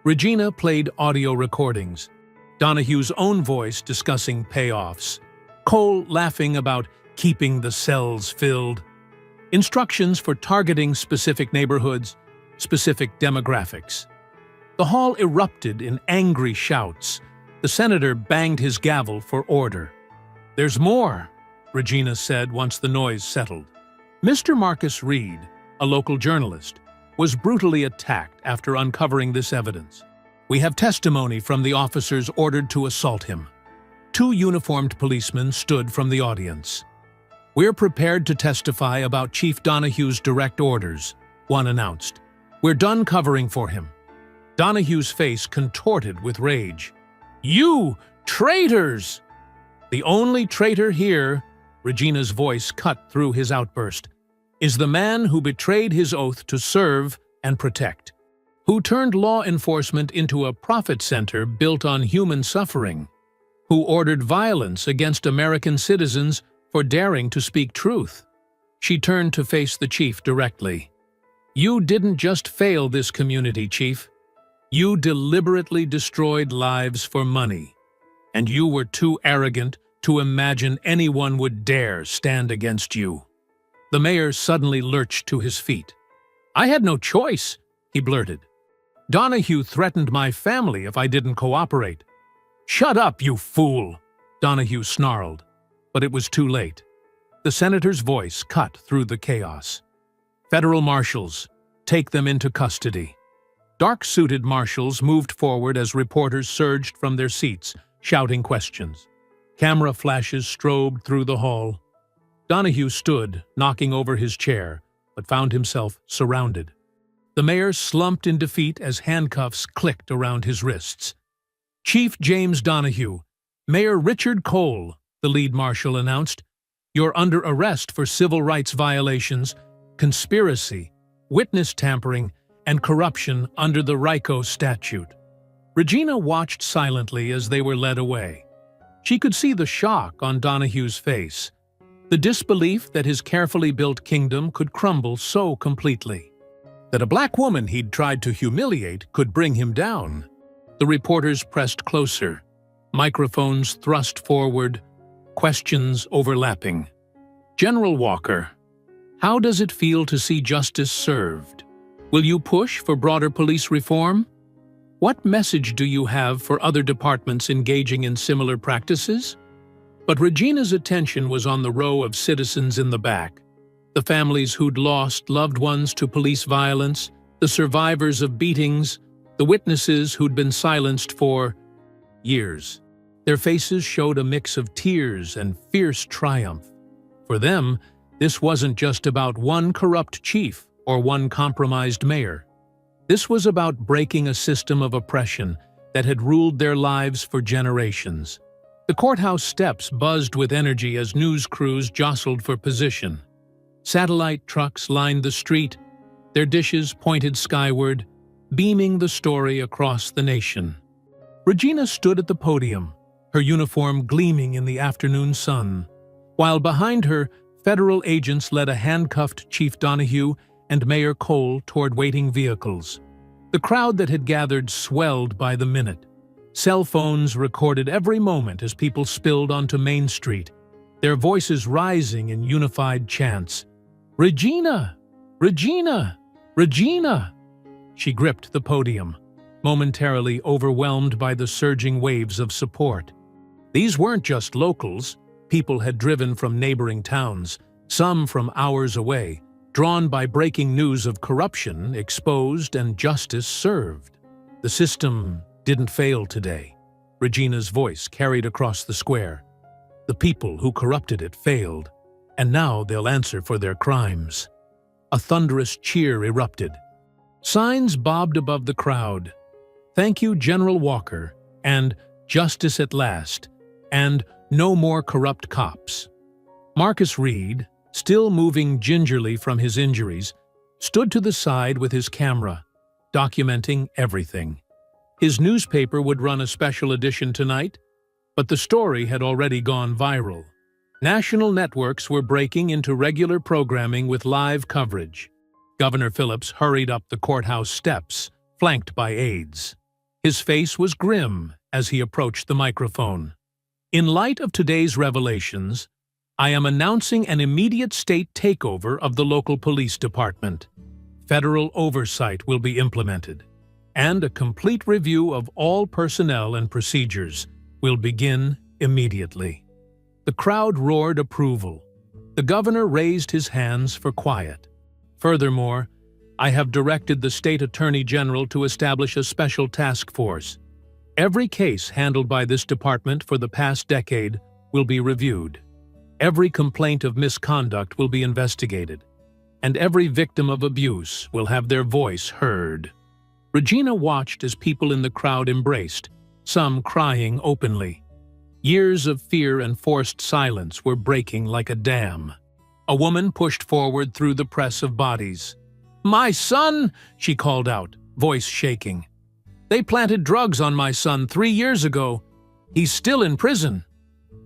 Regina played audio recordings, Donahue's own voice discussing payoffs, Cole laughing about keeping the cells filled, instructions for targeting specific neighborhoods, specific demographics. The hall erupted in angry shouts. The senator banged his gavel for order. "There's more," Regina said once the noise settled. "Mr. Marcus Reed, a local journalist, was brutally attacked after uncovering this evidence. We have testimony from the officers ordered to assault him." 2 uniformed policemen stood from the audience. "We're prepared to testify about Chief Donahue's direct orders," one announced. "We're done covering for him." Donahue's face contorted with rage. "You traitors!" "The only traitor here," Regina's voice cut through his outburst, "is the man who betrayed his oath to serve and protect, who turned law enforcement into a profit center built on human suffering, who ordered violence against American citizens for daring to speak truth." She turned to face the chief directly. "You didn't just fail this community, Chief. You deliberately destroyed lives for money, and you were too arrogant to imagine anyone would dare stand against you." The mayor suddenly lurched to his feet. "I had no choice," he blurted. "Donahue threatened my family if I didn't cooperate." "Shut up, you fool!" Donahue snarled, but it was too late. The senator's voice cut through the chaos. "Federal marshals, take them into custody." Dark-suited marshals moved forward as reporters surged from their seats, shouting questions. Camera flashes strobed through the hall. Donahue stood, knocking over his chair, but found himself surrounded. The mayor slumped in defeat as handcuffs clicked around his wrists. "Chief James Donahue, Mayor Richard Cole," the lead marshal announced. "You're under arrest for civil rights violations, conspiracy, witness tampering, and corruption under the RICO statute." Regina watched silently as they were led away. She could see the shock on Donahue's face, the disbelief that his carefully built kingdom could crumble so completely, that a black woman he'd tried to humiliate could bring him down. The reporters pressed closer, microphones thrust forward, questions overlapping. "General Walker, how does it feel to see justice served? Will you push for broader police reform? What message do you have for other departments engaging in similar practices?" But Regina's attention was on the row of citizens in the back, the families who'd lost loved ones to police violence, the survivors of beatings, the witnesses who'd been silenced for years. Their faces showed a mix of tears and fierce triumph. For them, this wasn't just about one corrupt chief or one compromised mayor. This was about breaking a system of oppression that had ruled their lives for generations. The courthouse steps buzzed with energy as news crews jostled for position. Satellite trucks lined the street, their dishes pointed skyward, beaming the story across the nation. Regina stood at the podium, her uniform gleaming in the afternoon sun, while behind her, federal agents led a handcuffed Chief Donahue and Mayor Cole toward waiting vehicles. The crowd that had gathered swelled by the minute. Cell phones recorded every moment as people spilled onto Main Street, their voices rising in unified chants. "Regina! Regina! Regina!" She gripped the podium, momentarily overwhelmed by the surging waves of support. These weren't just locals. People had driven from neighboring towns, some from hours away, drawn by breaking news of corruption exposed and justice served. "The system didn't fail today," Regina's voice carried across the square. "The people who corrupted it failed, and now they'll answer for their crimes." A thunderous cheer erupted. Signs bobbed above the crowd. "Thank you, General Walker," and "Justice at last," and "No more corrupt cops." Marcus Reed, still moving gingerly from his injuries, stood to the side with his camera, documenting everything. His newspaper would run a special edition tonight, but the story had already gone viral. National networks were breaking into regular programming with live coverage. Governor Phillips hurried up the courthouse steps, flanked by aides. His face was grim as he approached the microphone. "In light of today's revelations, I am announcing an immediate state takeover of the local police department. Federal oversight will be implemented, and a complete review of all personnel and procedures will begin immediately." The crowd roared approval. The governor raised his hands for quiet. "Furthermore, I have directed the state attorney general to establish a special task force. Every case handled by this department for the past decade will be reviewed. Every complaint of misconduct will be investigated, and every victim of abuse will have their voice heard." Regina watched as people in the crowd embraced, some crying openly. Years of fear and forced silence were breaking like a dam. A woman pushed forward through the press of bodies. "My son!" she called out, voice shaking. "They planted drugs on my son 3 years ago. He's still in prison.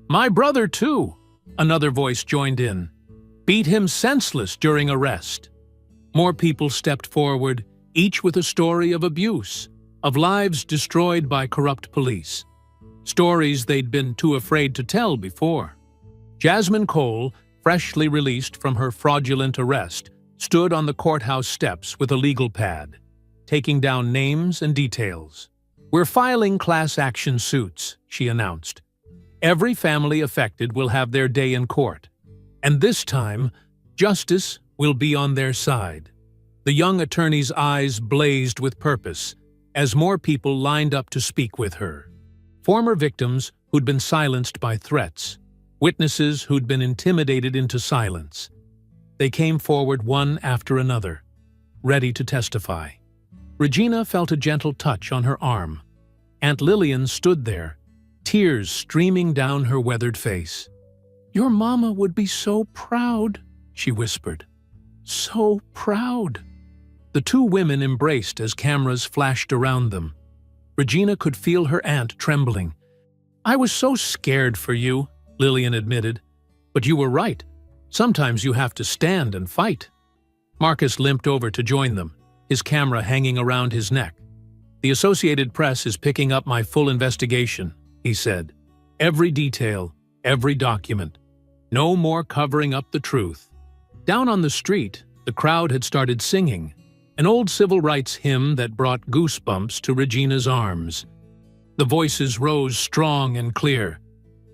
My brother, too," another voice joined in. "Beat him senseless during arrest." More people stepped forward, each with a story of abuse, of lives destroyed by corrupt police. Stories they'd been too afraid to tell before. Jasmine Cole, freshly released from her fraudulent arrest, stood on the courthouse steps with a legal pad, taking down names and details. "We're filing class action suits," she announced. "Every family affected will have their day in court. And this time, justice will be on their side." The young attorney's eyes blazed with purpose as more people lined up to speak with her. Former victims who'd been silenced by threats, witnesses who'd been intimidated into silence. They came forward one after another, ready to testify. Regina felt a gentle touch on her arm. Aunt Lillian stood there, tears streaming down her weathered face. "Your mama would be so proud," she whispered. "So proud." The two women embraced as cameras flashed around them. Regina could feel her aunt trembling. "I was so scared for you," Lillian admitted. "But you were right. Sometimes you have to stand and fight." Marcus limped over to join them, his camera hanging around his neck. "The Associated Press is picking up my full investigation," he said. "Every detail, every document. No more covering up the truth." Down on the street, the crowd had started singing, an old civil rights hymn that brought goosebumps to Regina's arms. The voices rose strong and clear.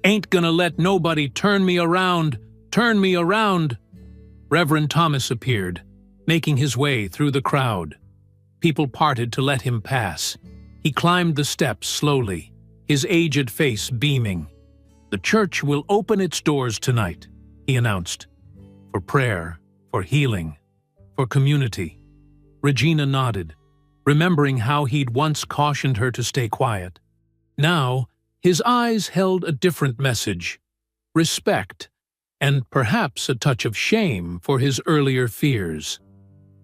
"Ain't gonna let nobody turn me around, turn me around." Reverend Thomas appeared, making his way through the crowd. People parted to let him pass. He climbed the steps slowly, his aged face beaming. "The church will open its doors tonight," he announced. "For prayer, for healing, for community." Regina nodded, remembering how he'd once cautioned her to stay quiet. Now, his eyes held a different message: respect, and perhaps a touch of shame for his earlier fears.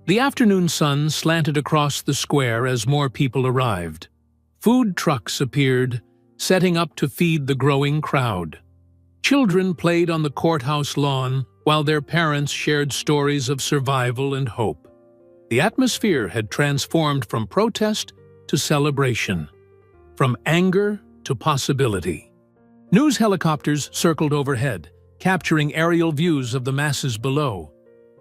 The afternoon sun slanted across the square as more people arrived. Food trucks appeared, setting up to feed the growing crowd. Children played on the courthouse lawn, while their parents shared stories of survival and hope. The atmosphere had transformed from protest to celebration, from anger to possibility. News helicopters circled overhead, capturing aerial views of the masses below.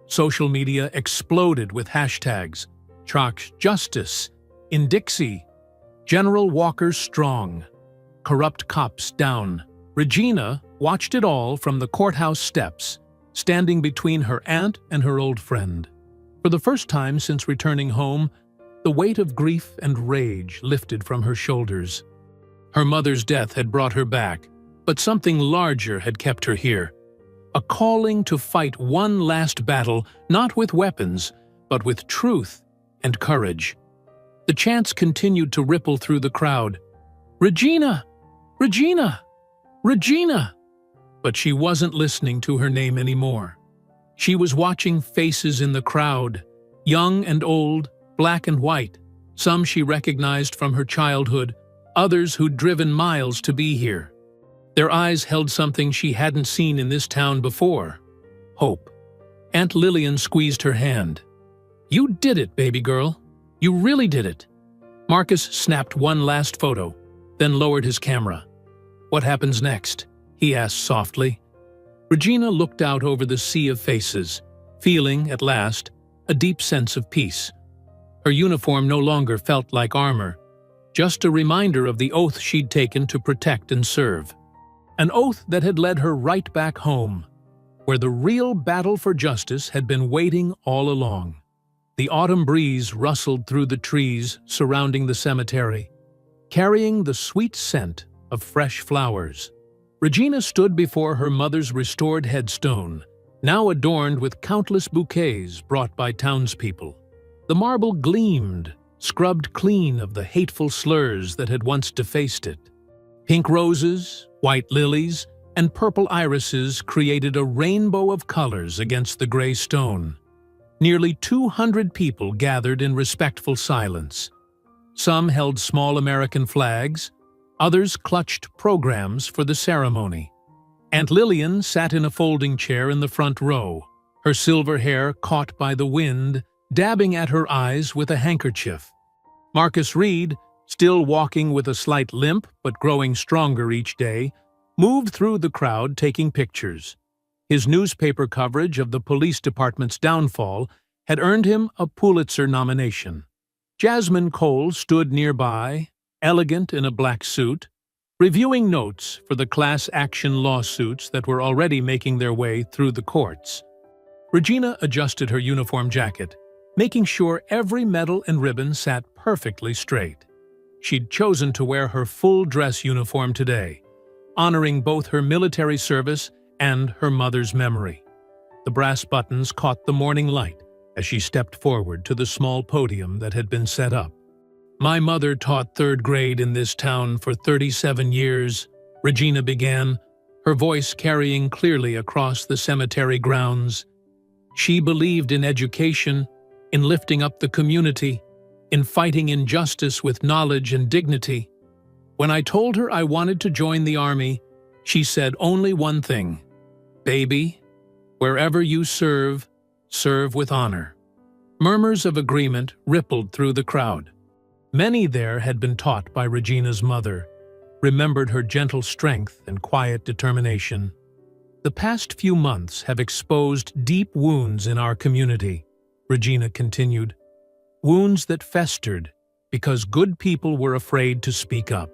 Social media exploded with hashtags: Chalk Justice, In Dixie, General Walker Strong, Corrupt Cops Down. Regina watched it all from the courthouse steps, standing between her aunt and her old friend. For the first time since returning home, the weight of grief and rage lifted from her shoulders. Her mother's death had brought her back, but something larger had kept her here. A calling to fight one last battle, not with weapons, but with truth and courage. The chants continued to ripple through the crowd. "Regina! Regina! Regina!" But she wasn't listening to her name anymore. She was watching faces in the crowd, young and old, black and white. Some she recognized from her childhood, others who'd driven miles to be here. Their eyes held something she hadn't seen in this town before: hope. Aunt Lillian squeezed her hand. "You did it, baby girl. You really did it." Marcus snapped one last photo, then lowered his camera. "What happens next?" he asked softly. Regina looked out over the sea of faces, feeling, at last, a deep sense of peace. Her uniform no longer felt like armor, just a reminder of the oath she'd taken to protect and serve. An oath that had led her right back home, where the real battle for justice had been waiting all along. The autumn breeze rustled through the trees surrounding the cemetery, carrying the sweet scent of fresh flowers. Regina stood before her mother's restored headstone, now adorned with countless bouquets brought by townspeople. The marble gleamed, scrubbed clean of the hateful slurs that had once defaced it. Pink roses, white lilies, and purple irises created a rainbow of colors against the gray stone. Nearly 200 people gathered in respectful silence. Some held small American flags, others clutched programs for the ceremony. Aunt Lillian sat in a folding chair in the front row, her silver hair caught by the wind, dabbing at her eyes with a handkerchief. Marcus Reed, still walking with a slight limp but growing stronger each day, moved through the crowd taking pictures. His newspaper coverage of the police department's downfall had earned him a Pulitzer nomination. Jasmine Cole stood nearby, elegant in a black suit, reviewing notes for the class action lawsuits that were already making their way through the courts. Regina adjusted her uniform jacket, making sure every medal and ribbon sat perfectly straight. She'd chosen to wear her full dress uniform today, honoring both her military service and her mother's memory. The brass buttons caught the morning light as she stepped forward to the small podium that had been set up. "My mother taught third grade in this town for 37 years," Regina began, her voice carrying clearly across the cemetery grounds. She believed in education, in lifting up the community, in fighting injustice with knowledge and dignity. When I told her I wanted to join the army, she said only one thing: "Baby, wherever you serve, serve with honor." Murmurs of agreement rippled through the crowd. Many there had been taught by Regina's mother, remembered her gentle strength and quiet determination. "The past few months have exposed deep wounds in our community," Regina continued. "Wounds that festered because good people were afraid to speak up.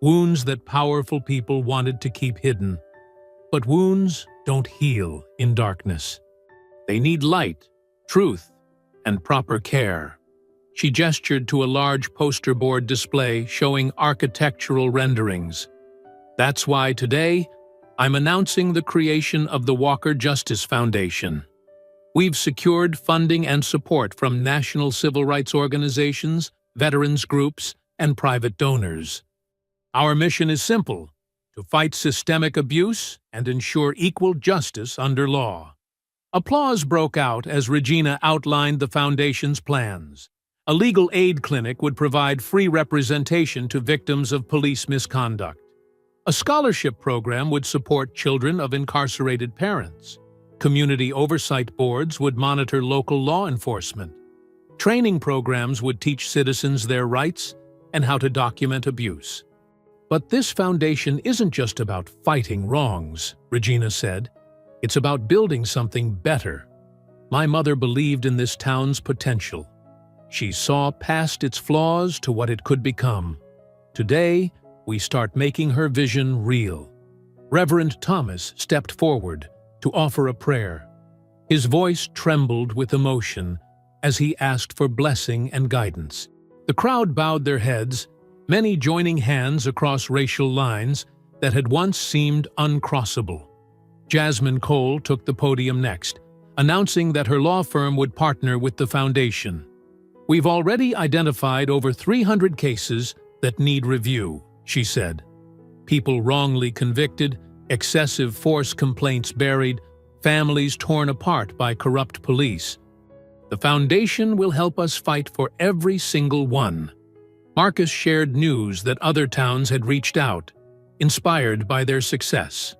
Wounds that powerful people wanted to keep hidden. But wounds don't heal in darkness. They need light, truth, and proper care." She gestured to a large poster board display showing architectural renderings. "That's why today, I'm announcing the creation of the Walker Justice Foundation. We've secured funding and support from national civil rights organizations, veterans groups, and private donors. Our mission is simple: to fight systemic abuse and ensure equal justice under law." Applause broke out as Regina outlined the foundation's plans. A legal aid clinic would provide free representation to victims of police misconduct. A scholarship program would support children of incarcerated parents. Community oversight boards would monitor local law enforcement. Training programs would teach citizens their rights and how to document abuse. "But this foundation isn't just about fighting wrongs," Regina said. "It's about building something better. My mother believed in this town's potential. She saw past its flaws to what it could become. Today, we start making her vision real." Reverend Thomas stepped forward to offer a prayer. His voice trembled with emotion as he asked for blessing and guidance. The crowd bowed their heads, many joining hands across racial lines that had once seemed uncrossable. Jasmine Cole took the podium next, announcing that her law firm would partner with the foundation. "We've already identified over 300 cases that need review," she said. "People wrongly convicted, excessive force complaints buried, families torn apart by corrupt police. The foundation will help us fight for every single one." Marcus shared news that other towns had reached out, inspired by their success.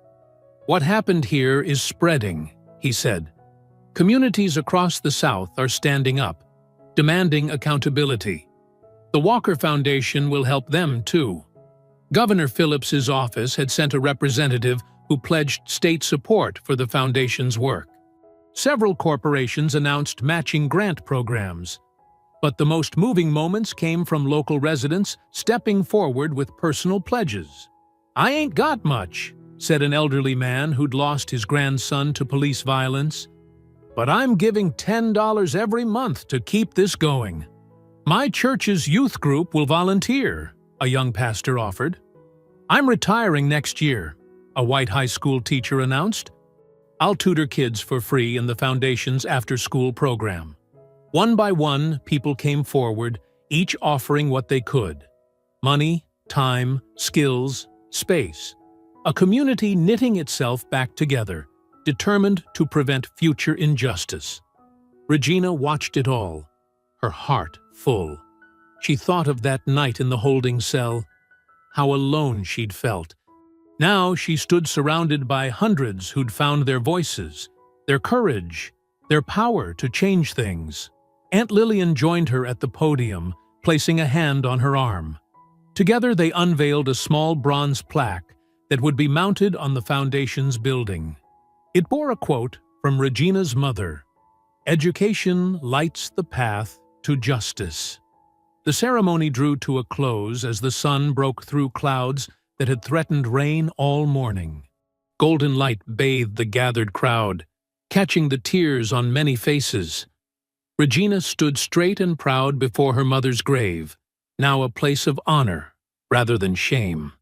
"What happened here is spreading," he said. "Communities across the South are standing up, demanding accountability. The Walker Foundation will help them too." Governor Phillips's office had sent a representative who pledged state support for the foundation's work. Several corporations announced matching grant programs. But the most moving moments came from local residents stepping forward with personal pledges. "I ain't got much," said an elderly man who'd lost his grandson to police violence. "But I'm giving $10 every month to keep this going. My church's youth group will volunteer," a young pastor offered. "I'm retiring next year," a white high school teacher announced. "I'll tutor kids for free in the foundation's after-school program." One by one, people came forward, each offering what they could: money, time, skills, space. A community knitting itself back together, determined to prevent future injustice. Regina watched it all, her heart full. She thought of that night in the holding cell, how alone she'd felt. Now she stood surrounded by hundreds who'd found their voices, their courage, their power to change things. Aunt Lillian joined her at the podium, placing a hand on her arm. Together they unveiled a small bronze plaque that would be mounted on the foundation's building. It bore a quote from Regina's mother: "Education lights the path to justice." The ceremony drew to a close as the sun broke through clouds that had threatened rain all morning. Golden light bathed the gathered crowd, catching the tears on many faces. Regina stood straight and proud before her mother's grave, now a place of honor rather than shame.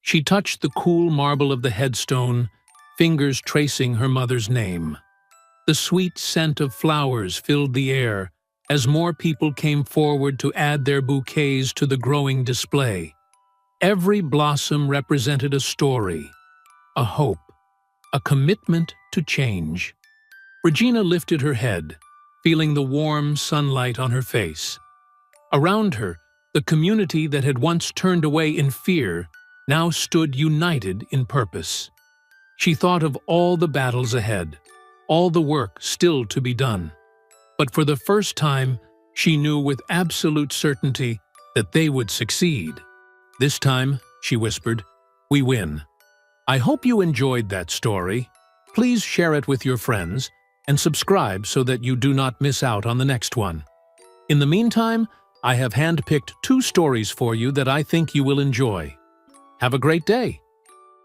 She touched the cool marble of the headstone, fingers tracing her mother's name. The sweet scent of flowers filled the air as more people came forward to add their bouquets to the growing display. Every blossom represented a story, a hope, a commitment to change. Regina lifted her head, feeling the warm sunlight on her face. Around her, the community that had once turned away in fear now stood united in purpose. She thought of all the battles ahead, all the work still to be done. But for the first time, she knew with absolute certainty that they would succeed. "This time," she whispered, "we win." I hope you enjoyed that story. Please share it with your friends and subscribe so that you do not miss out on the next one. In the meantime, I have handpicked 2 stories for you that I think you will enjoy. Have a great day!